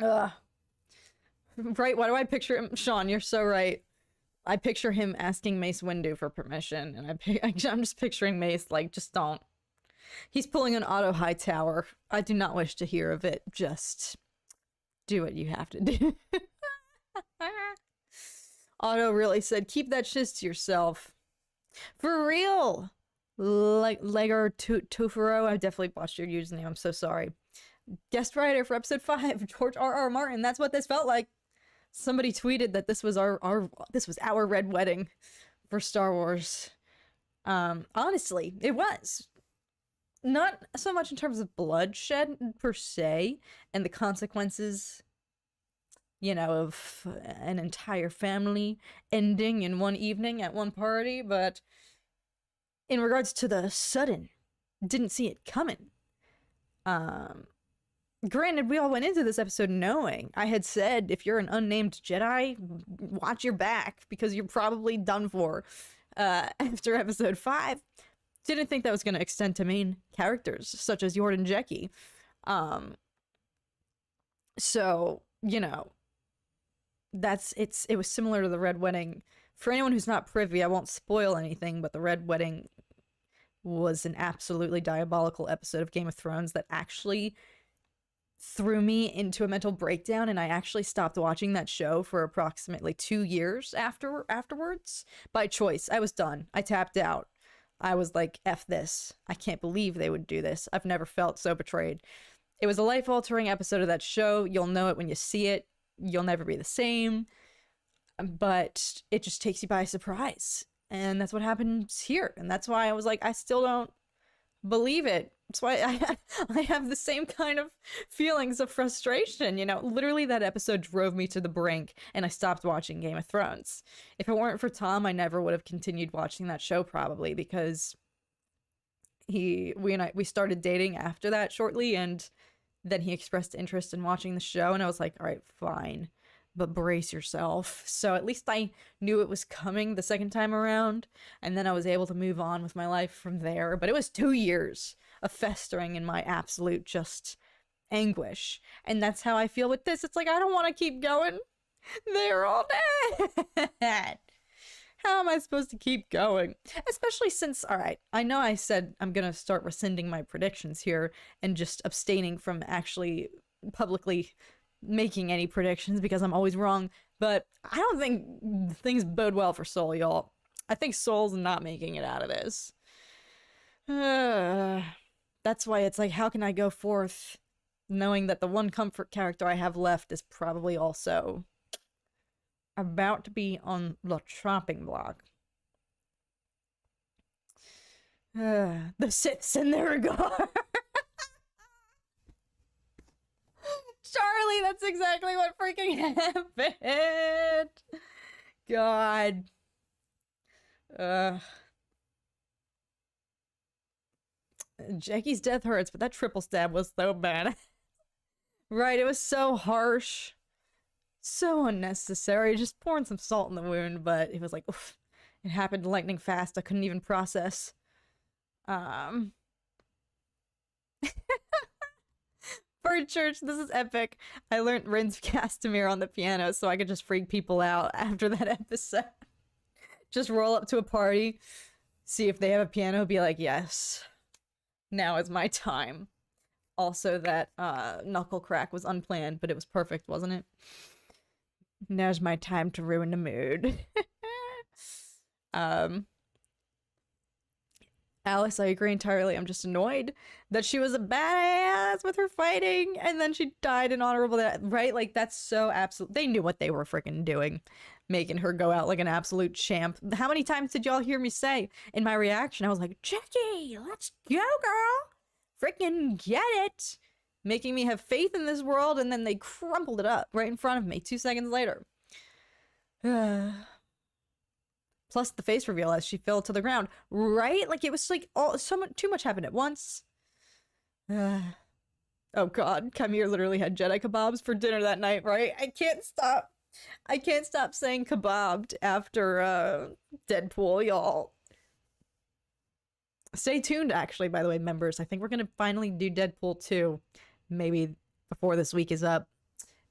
Ugh. Right, why do I picture him? Sean, you're so right. I picture him asking Mace Windu for permission, and I'm just picturing Mace like, just don't. He's pulling an Otto Hightower. I do not wish to hear of it. Just do what you have to do. Otto really said, keep that shiz to yourself. For real! Like Legar Tofuro, I definitely botched your username. I'm so sorry. Guest writer for episode 5, George R.R. Martin. That's what this felt like. Somebody tweeted that this was our red wedding for Star Wars. Honestly, it was. Not so much in terms of bloodshed per se, and the consequences, you know, of an entire family ending in one evening at one party, but in regards to the sudden, didn't see it coming. Granted, we all went into this episode knowing. I had said, if you're an unnamed Jedi, watch your back, because you're probably done for after episode 5. Didn't think that was going to extend to main characters, such as Yord and Jeki. So, you know, it was similar to the Red Wedding. For anyone who's not privy, I won't spoil anything, but the Red Wedding was an absolutely diabolical episode of Game of Thrones that actually threw me into a mental breakdown, and I actually stopped watching that show for approximately 2 years afterwards by choice. I was done. I tapped out. I was like, F this. I can't believe they would do this. I've never felt so betrayed. It was a life-altering episode of that show. You'll know it when you see it. You'll never be the same. But it just takes you by surprise. And that's what happens here. And that's why I was like, I still don't believe it. That's why I have the same kind of feelings of frustration. You know, literally that episode drove me to the brink, and I stopped watching Game of Thrones. If it weren't for Tom, I never would have continued watching that show, probably, because we started dating after that shortly, and then he expressed interest in watching the show, and I was like, all right, fine, but brace yourself. So at least I knew it was coming the second time around, and then I was able to move on with my life from there. But it was 2 years of festering in my absolute just anguish, and that's how I feel with this. It's like, I don't want to keep going. They're all dead. How am I supposed to keep going? Especially since, all right, I know I said I'm gonna start rescinding my predictions here and just abstaining from actually publicly making any predictions because I'm always wrong, but I don't think things bode well for Soul, y'all. I think Soul's not making it out of this. That's why it's like, how can I go forth knowing that the one comfort character I have left is probably also about to be on the chopping block. The Siths in their regard. Charlie, that's exactly what freaking happened. God. Jackie's death hurts, but that triple stab was so bad. Right, it was so harsh. So unnecessary. Just pouring some salt in the wound, but it was like, oof. It happened lightning fast. I couldn't even process. Bird Church, this is epic. I learned Rin's Castamere on the piano so I could just freak people out after that episode. Just roll up to a party, see if they have a piano, be like, yes, now is my time. Also, that knuckle crack was unplanned, but it was perfect, wasn't it? Now's my time to ruin the mood. Alice, I agree entirely. I'm just annoyed that she was a badass with her fighting, and then she died in honorable death, right? Like, that's so absolute. They knew what they were freaking doing, making her go out like an absolute champ. How many times did y'all hear me say in my reaction? I was like, Jackie, let's go, girl. Freaking get it. Making me have faith in this world, and then they crumpled it up right in front of me 2 seconds later. Plus the face reveal as she fell to the ground, right? Like, it was like too much happened at once. Oh god, Kamir literally had Jedi kebabs for dinner that night, right? I can't stop saying kebabbed after Deadpool, y'all. Stay tuned, actually, by the way, members. I think we're gonna finally do Deadpool 2, maybe before this week is up,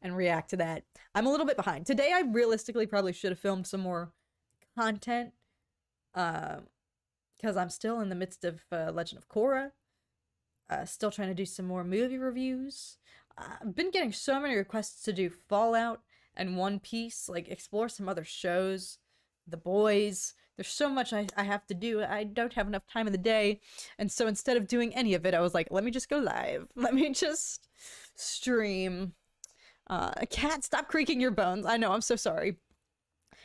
and react to that. I'm a little bit behind. Today I realistically probably should have filmed some more content, because I'm still in the midst of Legend of Korra, still trying to do some more movie reviews. I've been getting so many requests to do Fallout and One Piece, like explore some other shows, The Boys. There's so much I have to do. I don't have enough time in the day, and so instead of doing any of it, I was like, let me just go live. Let me just stream. Cat, stop creaking your bones. I know, I'm so sorry.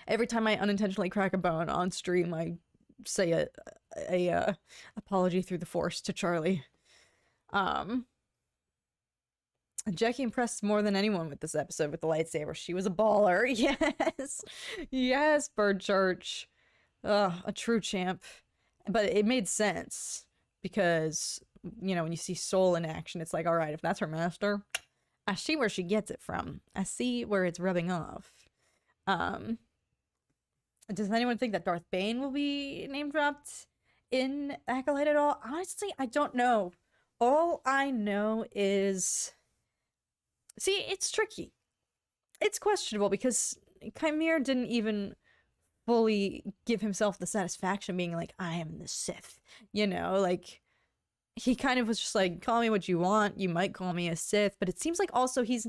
Every time I unintentionally crack a bone on stream, I say a apology through the force to Charlie. Jackie impressed more than anyone with this episode with the lightsaber. She was a baller. Yes. Yes, Bird Church. A true champ. But it made sense because you know, when you see Soul in action, it's like, all right, if that's her master, I see where she gets it from. I see where it's rubbing off. Does anyone think that Darth Bane will be name dropped in Acolyte at all? Honestly, I don't know. All I know is... See, it's tricky. It's questionable because Kamir didn't even fully give himself the satisfaction being like, I am the Sith. You know, like, he kind of was just like, call me what you want. You might call me a Sith. But it seems like also he's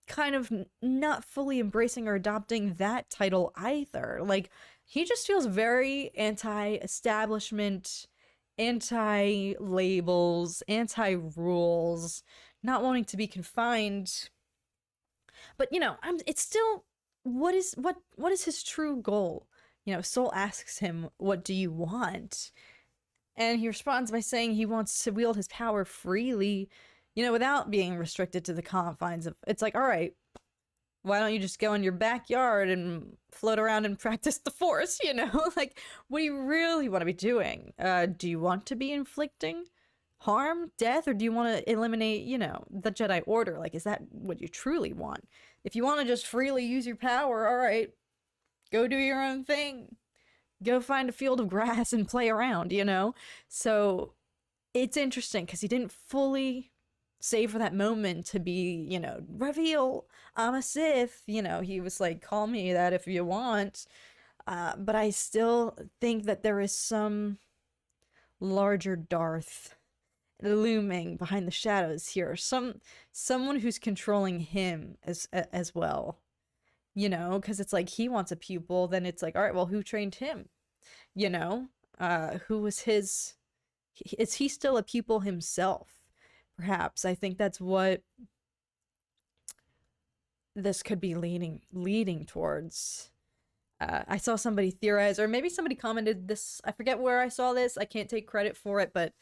kind of not fully embracing or adopting that title either. Like, he just feels very anti-establishment, anti-labels, anti-rules, not wanting to be confined. But, you know, it's still, what is his true goal? You know, Soul asks him, what do you want? And he responds by saying he wants to wield his power freely, you know, without being restricted to the confines of, it's like, all right, why don't you just go in your backyard and float around and practice the Force, you know? Like, what do you really want to be doing? Do you want to be inflicting harm, death, or do you want to eliminate, you know, the Jedi Order? Like, is that what you truly want? If you want to just freely use your power, all right, go do your own thing. Go find a field of grass and play around, you know? So it's interesting because he didn't fully save for that moment to be, you know, reveal, I'm a Sith. You know, he was like, call me that if you want. But I still think that there is some larger Darth looming behind the shadows here. Someone who's controlling him as well. You know, because it's like he wants a pupil, then it's like, all right, well, who trained him? You know, who was his... Is he still a pupil himself? Perhaps. I think that's what this could be leading towards. I saw somebody theorize, or maybe somebody commented this, I forget where I saw this, I can't take credit for it, but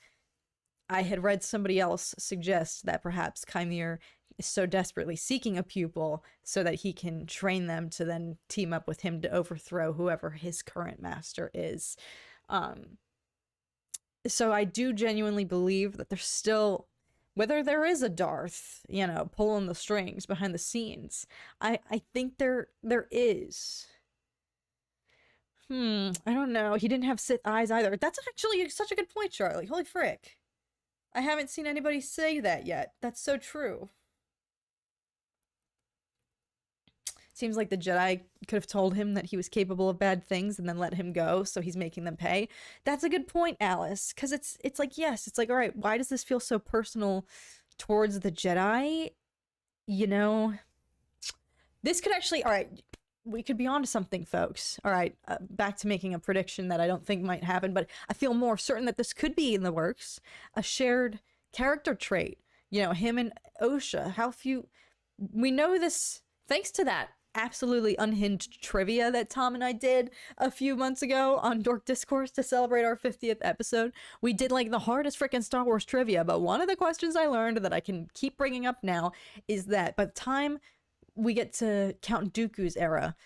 I had read somebody else suggest that perhaps Kamir is so desperately seeking a pupil so that he can train them to then team up with him to overthrow whoever his current master is. So I do genuinely believe that there's still, whether there is a Darth, you know, pulling the strings behind the scenes, I think there is. I don't know. He didn't have Sith eyes either. That's actually such a good point, Charlie. Holy frick. I haven't seen anybody say that yet. That's so true. Seems like the Jedi could have told him that he was capable of bad things and then let him go, so he's making them pay. That's a good point, Alice, because it's like, yes, it's like, all right, why does this feel so personal towards the Jedi? You know, this could actually, all right, we could be onto something, folks. All right, back to making a prediction that I don't think might happen, but I feel more certain that this could be in the works. A shared character trait. You know, him and Osha. How few... We know this thanks to that absolutely unhinged trivia that Tom and I did a few months ago on Dork Discourse to celebrate our 50th episode. We did like the hardest freaking Star Wars trivia, but one of the questions I learned that I can keep bringing up now is that by the time we get to Count Dooku's era,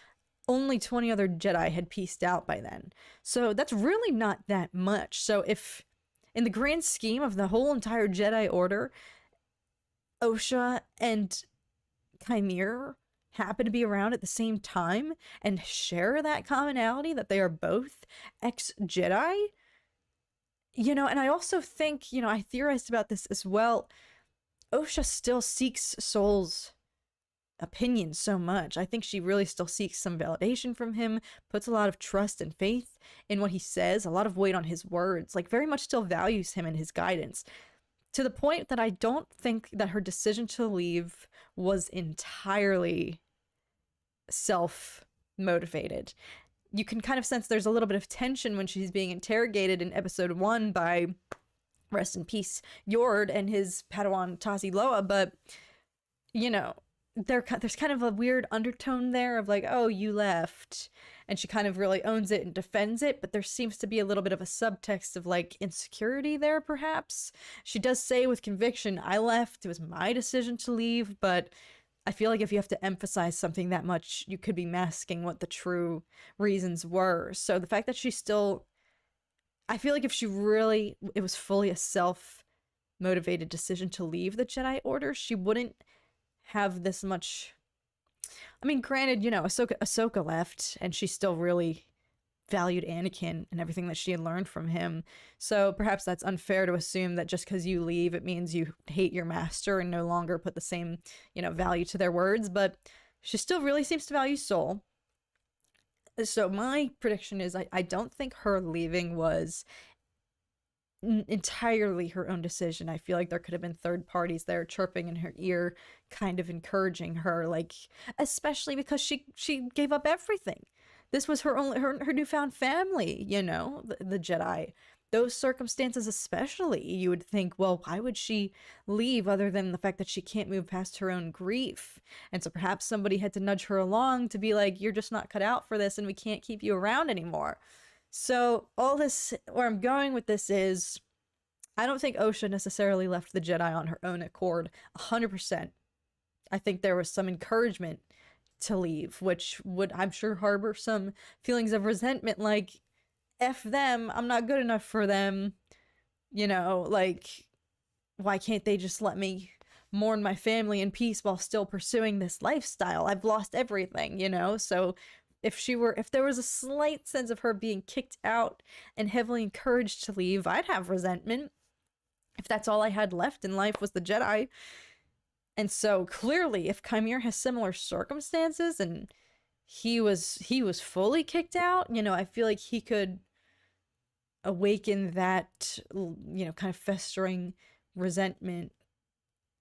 only 20 other Jedi had pieced out by then. So that's really not that much. So if, in the grand scheme of the whole entire Jedi Order, Osha and Kamir happen to be around at the same time and share that commonality that they are both ex-Jedi, you know, and I also think, you know, I theorized about this as well, Osha still seeks Soul's opinion so much. I think she really still seeks some validation from him, puts a lot of trust and faith in what he says, a lot of weight on his words, like very much still values him and his guidance, to the point that I don't think that her decision to leave was entirely self-motivated. You can kind of sense there's a little bit of tension when she's being interrogated in episode 1 by, rest in peace, Yord and his Padawan Tazi Loa, but, you know, there's kind of a weird undertone there of like, oh, you left, and she kind of really owns it and defends it, but there seems to be a little bit of a subtext of like insecurity there, perhaps. She does say with conviction, I left, it was my decision to leave, but I feel like if you have to emphasize something that much, you could be masking what the true reasons were. So the fact that she still, I feel like if she really, it was fully a self motivated decision to leave the Jedi Order, she wouldn't have this much. I mean, granted, you know, Ahsoka left, and she still really valued Anakin and everything that she had learned from him. So perhaps that's unfair to assume that just because you leave, it means you hate your master and no longer put the same, you know, value to their words. But she still really seems to value Soul. So my prediction is I don't think her leaving was entirely her own decision. I feel like there could have been third parties there chirping in her ear, kind of encouraging her, like, especially because she gave up everything. This was her only her newfound family, you know, the Jedi. Those circumstances especially, you would think, well, why would she leave other than the fact that she can't move past her own grief? And so perhaps somebody had to nudge her along to be like, you're just not cut out for this and we can't keep you around anymore. So all this, where I'm going with this is, I don't think Osha necessarily left the Jedi on her own accord 100%. I think there was some encouragement to leave, which would, I'm sure, harbor some feelings of resentment, like, F them, I'm not good enough for them, you know, like, why can't they just let me mourn my family in peace while still pursuing this lifestyle? I've lost everything, you know? So if there was a slight sense of her being kicked out and heavily encouraged to leave, I'd have resentment. If that's all I had left in life was the Jedi. And so clearly, if Kamir has similar circumstances and he was fully kicked out, you know, I feel like he could awaken that, you know, kind of festering resentment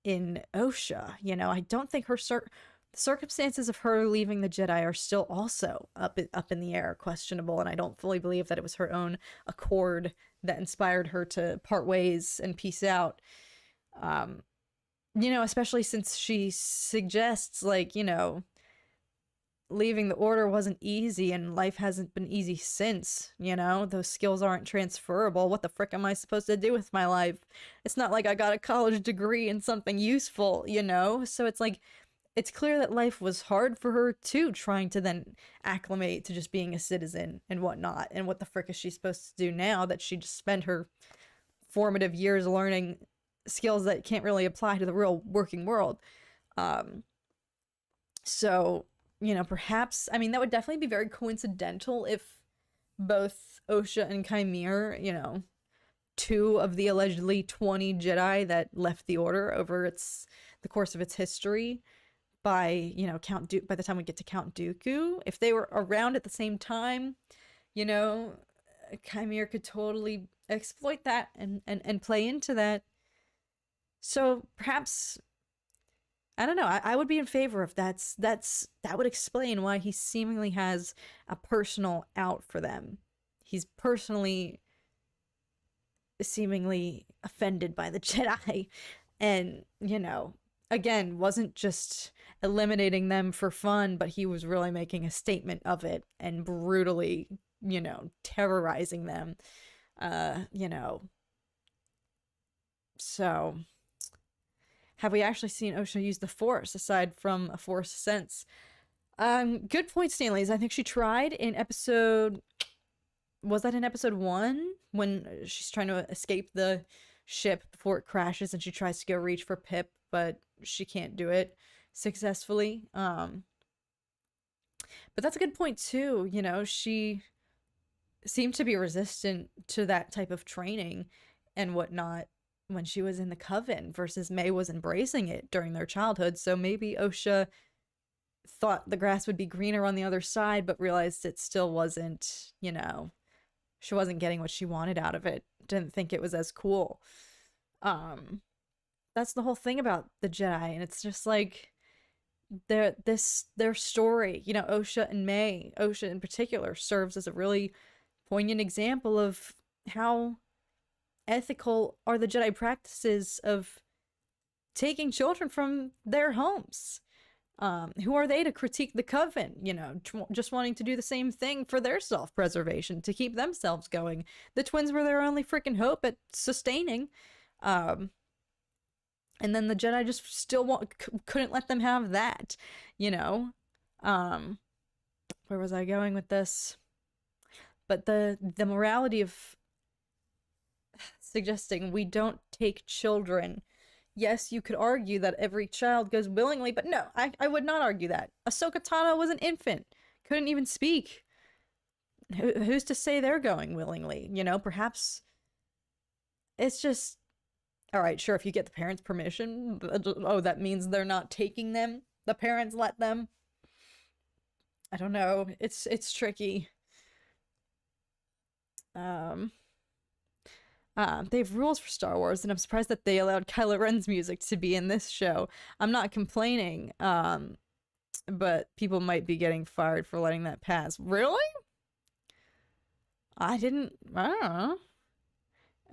in Osha. You know, I don't think her circumstances of her leaving the Jedi are still also up in the air, questionable, and I don't fully believe that it was her own accord that inspired her to part ways and peace out. You know, especially since she suggests, like, you know, leaving the Order wasn't easy and life hasn't been easy since, you know? Those skills aren't transferable. What the frick am I supposed to do with my life? It's not like I got a college degree in something useful, you know? So it's like, it's clear that life was hard for her too, trying to then acclimate to just being a citizen and whatnot. And what the frick is she supposed to do now that she just spent her formative years learning skills that can't really apply to the real working world? So, you know, perhaps, I mean, that would definitely be very coincidental if both Osha and Kamir, you know, two of the allegedly 20 Jedi that left the Order over the course of its history, by, you know, by the time we get to Count Dooku, if they were around at the same time, you know, Kamir could totally exploit that and play into that. So perhaps, I don't know, I would be in favor of that would explain why he seemingly has a personal out for them. He's personally seemingly offended by the Jedi, and, you know, again, wasn't just eliminating them for fun, but he was really making a statement of it and brutally, you know, terrorizing them. You know. So, have we actually seen Osha use the Force aside from a Force sense? Good point, Stanley's. I think she tried in episode. Was that in episode 1 when she's trying to escape the ship before it crashes and she tries to go reach for Pip, but she can't do it successfully? But that's a good point too. You know, she seemed to be resistant to that type of training and whatnot when she was in the Coven, versus May was embracing it during their childhood. So maybe Osha thought the grass would be greener on the other side, but realized it still wasn't, you know, she wasn't getting what she wanted out of it. Didn't think it was as cool. That's the whole thing about the Jedi, and it's just like their story, you know, Osha and May, Osha in particular, serves as a really poignant example of how ethical are the Jedi practices of taking children from their homes. Who are they to critique the Coven, you know, just wanting to do the same thing for their self-preservation, to keep themselves going. The twins were their only freaking hope at sustaining. And then the Jedi just still couldn't let them have that, you know? Where was I going with this? But the morality of suggesting we don't take children. Yes, you could argue that every child goes willingly, but no, I would not argue that. Ahsoka Tano was an infant, couldn't even speak. Who's to say they're going willingly? You know, perhaps it's just, all right, sure, if you get the parents' permission, oh, that means they're not taking them. The parents let them. I don't know. It's tricky. They have rules for Star Wars, and I'm surprised that they allowed Kylo Ren's music to be in this show. I'm not complaining, but people might be getting fired for letting that pass. Really? I don't know.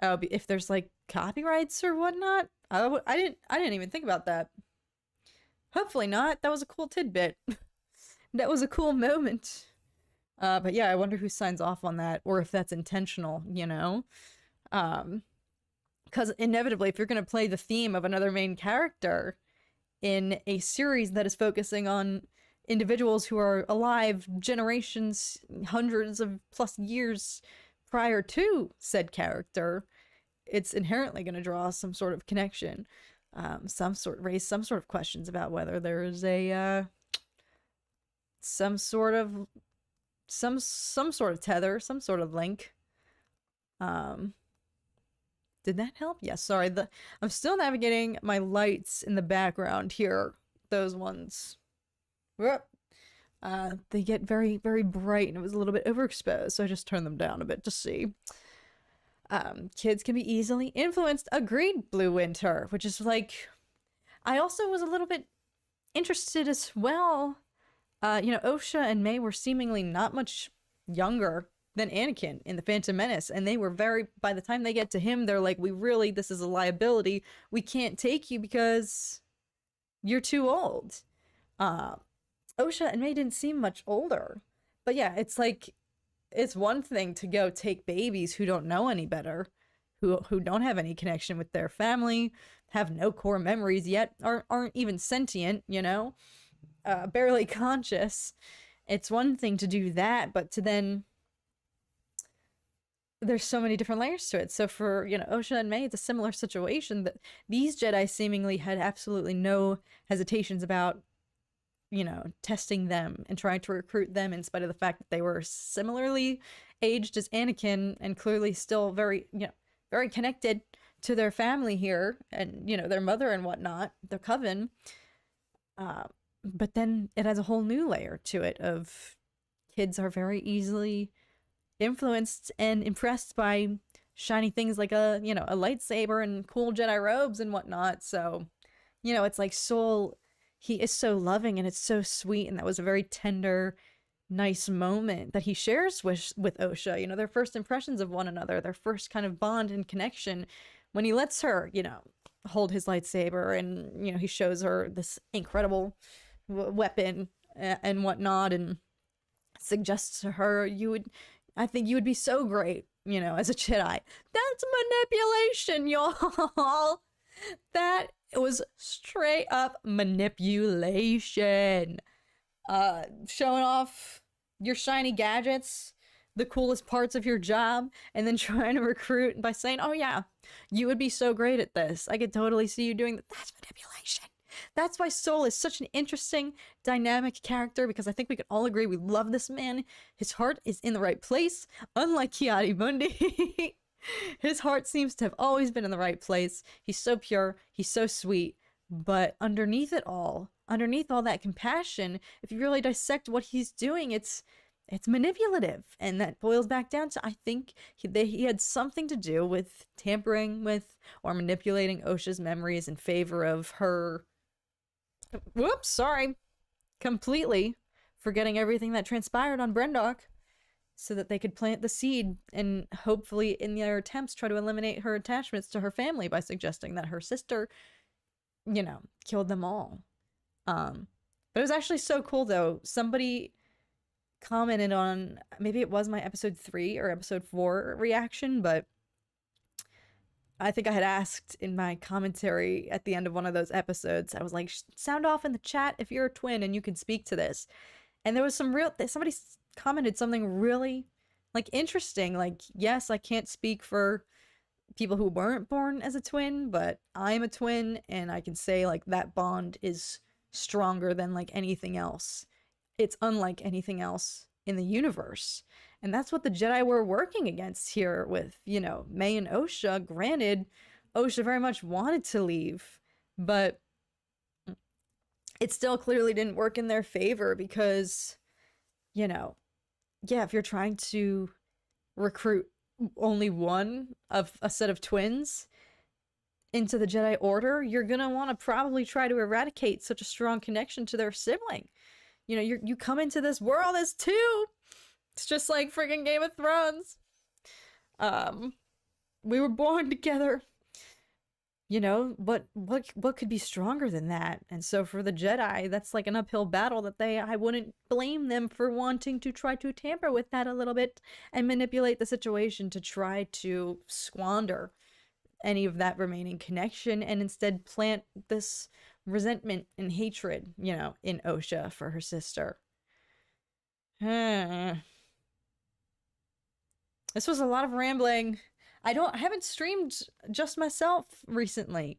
Oh, if there's like copyrights or whatnot, I didn't even think about that. Hopefully not. That was a cool tidbit. That was a cool moment. But yeah, I wonder who signs off on that, or if that's intentional, you know? Because inevitably, if you're going to play the theme of another main character in a series that is focusing on individuals who are alive generations, hundreds of plus years prior to said character, it's inherently going to draw some sort of connection, raise some sort of questions about whether there is a some sort of tether, some sort of link. Did that help? Yes, sorry. I'm still navigating my lights in the background here. Those ones. They get very, very bright, and it was a little bit overexposed, so I just turned them down a bit to see. Kids can be easily influenced. Agreed, Blue Winter, which is like, I also was a little bit interested as well. You know, Osha and May were seemingly not much younger than Anakin in The Phantom Menace, and they were by the time they get to him, they're like, this is a liability. We can't take you because you're too old. Osha and May didn't seem much older. But yeah, it's like, it's one thing to go take babies who don't know any better, who don't have any connection with their family, have no core memories yet, aren't even sentient, you know? Barely conscious. It's one thing to do that, but to then, there's so many different layers to it. So for, you know, Osha and May, it's a similar situation, that these Jedi seemingly had absolutely no hesitations about, you know, testing them and trying to recruit them, in spite of the fact that they were similarly aged as Anakin and clearly still very, you know, very connected to their family here and, you know, their mother and whatnot, their coven. But then it has a whole new layer to it of kids are very easily influenced and impressed by shiny things like a lightsaber and cool Jedi robes and whatnot. So, you know, it's like Soul, he is so loving and it's so sweet, and that was a very tender, nice moment that he shares with Osha. You know, their first impressions of one another, their first kind of bond and connection, when he lets her, you know, hold his lightsaber, and, you know, he shows her this incredible weapon and whatnot, and suggests to her, I think you would be so great, you know, as a Jedi. That's manipulation, y'all. That was straight up manipulation. Showing off your shiny gadgets, the coolest parts of your job, and then trying to recruit by saying, oh yeah, you would be so great at this. I could totally see you doing that. That's manipulation. That's why Soul is such an interesting, dynamic character, because I think we can all agree we love this man. His heart is in the right place, unlike Ki-Adi-Mundi. His heart seems to have always been in the right place. He's so pure, he's so sweet, but underneath all that compassion, if you really dissect what he's doing, it's manipulative, and that boils back down to, I think he had something to do with tampering with or manipulating Osha's memories in favor of her. Whoops, sorry. Completely forgetting everything that transpired on Brendok, so that they could plant the seed and hopefully in their attempts try to eliminate her attachments to her family by suggesting that her sister, you know, killed them all. But it was actually so cool though. Somebody commented on, maybe it was my episode 3 or episode 4 reaction, but I think I had asked in my commentary at the end of one of those episodes, I was like, sound off in the chat if you're a twin and you can speak to this. And there was somebody commented something really, like, interesting. Like, yes, I can't speak for people who weren't born as a twin, but I'm a twin, and I can say, like, that bond is stronger than, like, anything else. It's unlike anything else in the universe. And that's what the Jedi were working against here with, you know, May and Osha. Granted, Osha very much wanted to leave, but it still clearly didn't work in their favor because, you know, yeah, if you're trying to recruit only one of a set of twins into the Jedi Order, you're gonna want to probably try to eradicate such a strong connection to their sibling. You know, you come into this world as two. It's just like freaking Game of Thrones. We were born together. You know, what could be stronger than that? And so for the Jedi, that's like an uphill battle that I wouldn't blame them for wanting to try to tamper with that a little bit and manipulate the situation to try to squander any of that remaining connection and instead plant this resentment and hatred, you know, in Osha for her sister. This was a lot of rambling. I haven't streamed just myself recently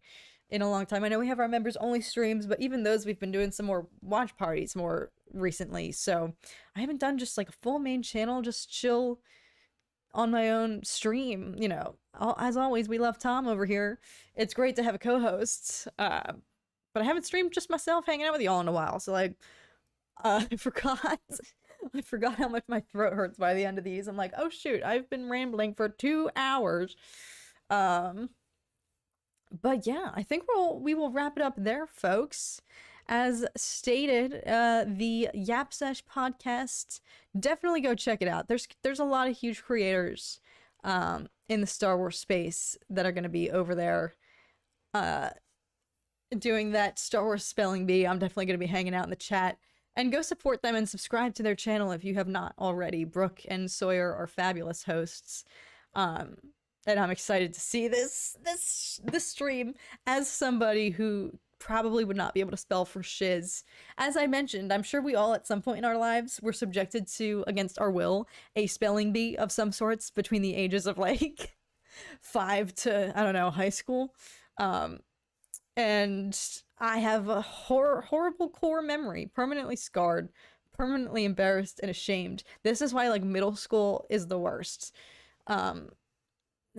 in a long time. I know we have our members only streams, but even those we've been doing some more watch parties more recently. So I haven't done just like a full main channel, just chill on my own stream. You know, as always, we love Tom over here. It's great to have a co-host. But I haven't streamed just myself hanging out with y'all in a while. So like, I forgot how much my throat hurts by the end of these. I'm like, oh shoot, I've been rambling for 2 hours. But yeah, I think we will wrap it up there, folks. As stated, the Yap Sesh podcast, definitely go check it out. There's a lot of huge creators in the Star Wars space that are going to be over there doing that Star Wars spelling bee. I'm definitely going to be hanging out in the chat. And go support them and subscribe to their channel if you have not already. Brooke and Sawyer are fabulous hosts. And I'm excited to see this stream as somebody who probably would not be able to spell for shiz. As I mentioned, I'm sure we all at some point in our lives were subjected to, against our will, a spelling bee of some sorts between the ages of like 5 to, I don't know, high school. And I have a horrible core memory, permanently scarred, permanently embarrassed and ashamed. This is why like middle school is the worst.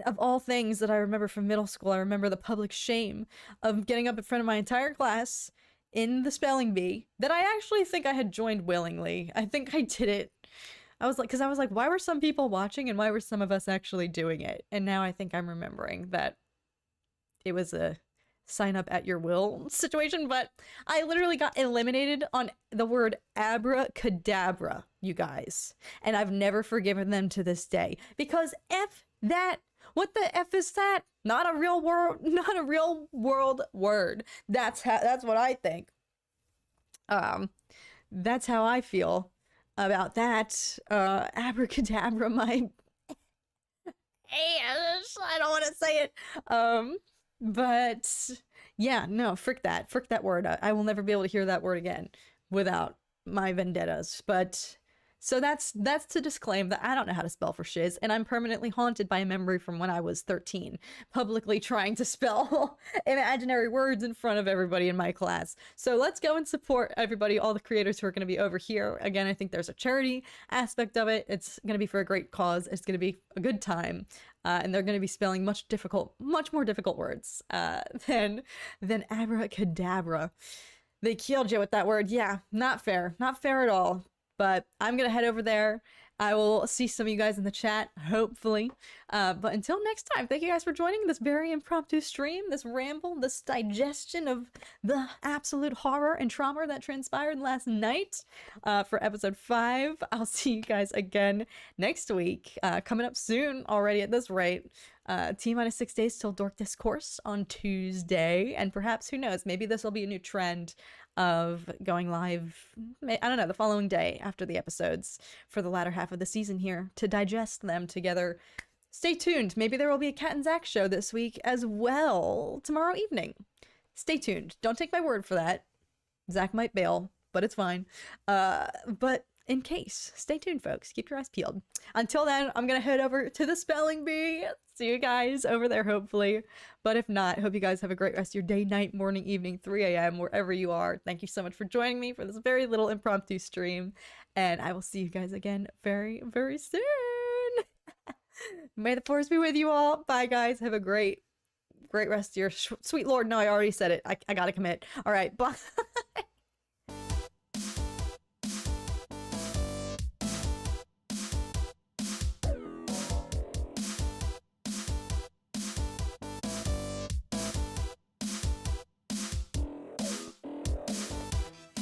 Of all things that I remember from middle school, I remember the public shame of getting up in front of my entire class in the spelling bee that I actually think I had joined willingly. I think I did it. I was like, why were some people watching and why were some of us actually doing it? And now I think I'm remembering that it was a sign up at your will situation, but I literally got eliminated on the word abracadabra, you guys. And I've never forgiven them to this day because F that. What the F is that? Not a real world word. That's what I think. That's how I feel about that. Abracadabra, my I don't want to say it. But yeah, no, frick that word. I will never be able to hear that word again without my vendettas. But so that's to disclaim that I don't know how to spell for shiz, and I'm permanently haunted by a memory from when I was 13, publicly trying to spell imaginary words in front of everybody in my class. So let's go and support everybody, all the creators who are going to be over here. Again, I think there's a charity aspect of it. It's going to be for a great cause. It's going to be a good time. And they're going to be spelling much more difficult words than abracadabra. They killed you with that word. Yeah, not fair at all. But I'm going to head over there. I will see some of you guys in the chat, hopefully. But until next time, thank you guys for joining this very impromptu stream, this ramble, this digestion of the absolute horror and trauma that transpired last night for episode 5. I'll see you guys again next week. Coming up soon already at this rate. T-minus 6 days till Dork Discourse on Tuesday. And perhaps, who knows, maybe this will be a new trend of going live, I don't know, the following day after the episodes for the latter half of the season here to digest them together. Stay tuned. Maybe there will be a Cat and Zach show this week as well tomorrow evening. Stay tuned. Don't take my word for that. Zach might bail, but it's fine. But in case. Stay tuned, folks. Keep your eyes peeled. Until then, I'm going to head over to the spelling bee. See you guys over there, hopefully. But if not, hope you guys have a great rest of your day, night, morning, evening, 3 a.m., wherever you are. Thank you so much for joining me for this very little impromptu stream. And I will see you guys again very, very soon. May the force be with you all. Bye, guys. Have a great rest of your sweet lord. No, I already said it. I gotta commit. All right. Bye.